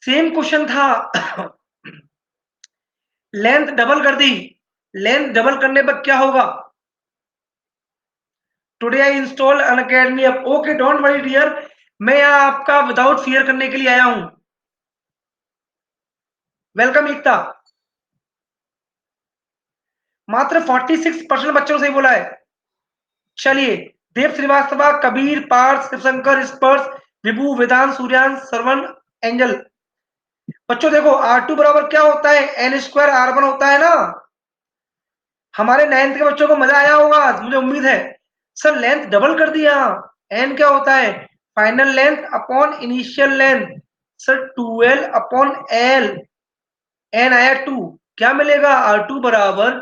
सेम क्वेश्चन था। लेंथ डबल कर दी। लेंथ डबल करने पर क्या होगा? Today I install Unacademy app. Okay don't worry dear, मैं यहाँ आपका विदाउट फियर करने के लिए आया हूं। वेलकम एकता। मात्र 46% बच्चों से बोला है। चलिए, देव श्रीवास्तव, कबीर, पार्थ, शिवशंकर, स्पर्श, विभू, वेदांत, सूर्यांश, श्रवण, एंजल। बच्चों देखो R2 बराबर क्या होता है? n स्क्वायर R1 होता है ना। हमारे 9th के बच्चों को मजा आया होगा आज, मुझे उम्मीद है। सर लेंथ डबल कर दिया। n क्या होता है? Final length upon initial length. Sir 12 upon L। n आया 2। क्या मिलेगा? R2 बराबर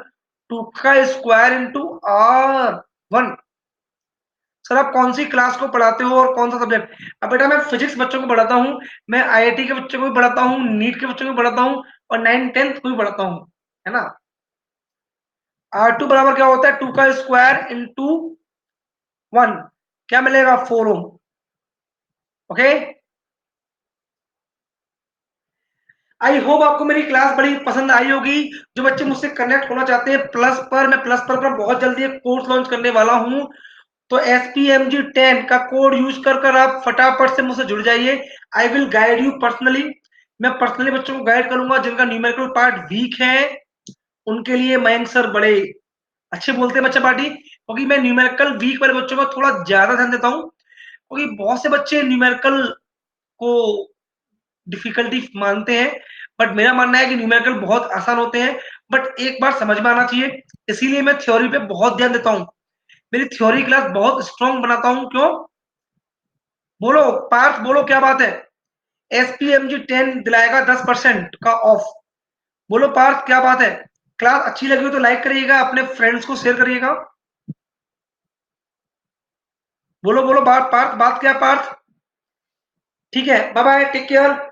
2 का स्क्वायर इंटू R1। सर आप कौन सी क्लास को पढ़ाते हो और कौन सा सब्जेक्ट? अब बेटा मैं फिजिक्स बच्चों को पढ़ाता हूँ, मैं आईआईटी के बच्चों को भी पढ़ाता हूँ, नीट के बच्चों को भी पढ़ाता हूँ, और 9th 10th को भी पढ़ाता हूँ, है ना। R2 बराबर क्या होता है? 2 का स्क्वायर इंटू 1। क्या मिलेगा? 4 ओम। ओके। आई होप आपको मेरी क्लास बड़ी पसंद आई होगी। जो बच्चे मुझसे कनेक्ट होना चाहते हैं प्लस पर, मैं प्लस पर बहुत जल्दी एक कोर्स लॉन्च करने वाला हूँ। तो SPMG10 का कोड यूज कर आप फटाफट से मुझसे जुड़ जाइए। I will guide you personally. मैं पर्सनली बच्चों को गाइड करूंगा जिनका न्यूमेरिकल पार्ट वीक है। उनके लिए मयंक सर बड़े अच्छे बोलते हैं बच्चा पार्टी, क्योंकि मैं न्यूमेरिकल वीक वाले बच्चों को थोड़ा ज्यादा ध्यान देता हूँ, क्योंकि बहुत से बच्चे न्यूमेरिकल को डिफिकल्टी मानते हैं। बट मेरा मानना है कि न्यूमेरिकल बहुत आसान होते हैं, बट एक बार समझ में आना चाहिए। इसीलिए मैं थ्योरी पे बहुत ध्यान देता हूँ। मेरी थ्योरी क्लास बहुत स्ट्रॉन्ग बनाता हूँ। क्यों? बोलो पार्थ, बोलो क्या बात है? SPMG10 दिलाएगा 10% का ऑफ। बोलो पार्थ क्या बात है? क्लास अच्छी लगी हो तो लाइक करिएगा, अपने फ्रेंड्स को शेयर करिएगा। बोलो बोलो बात पार्थ, बात क्या है पार्थ? ठीक है, बाय बाय, टेक केयर।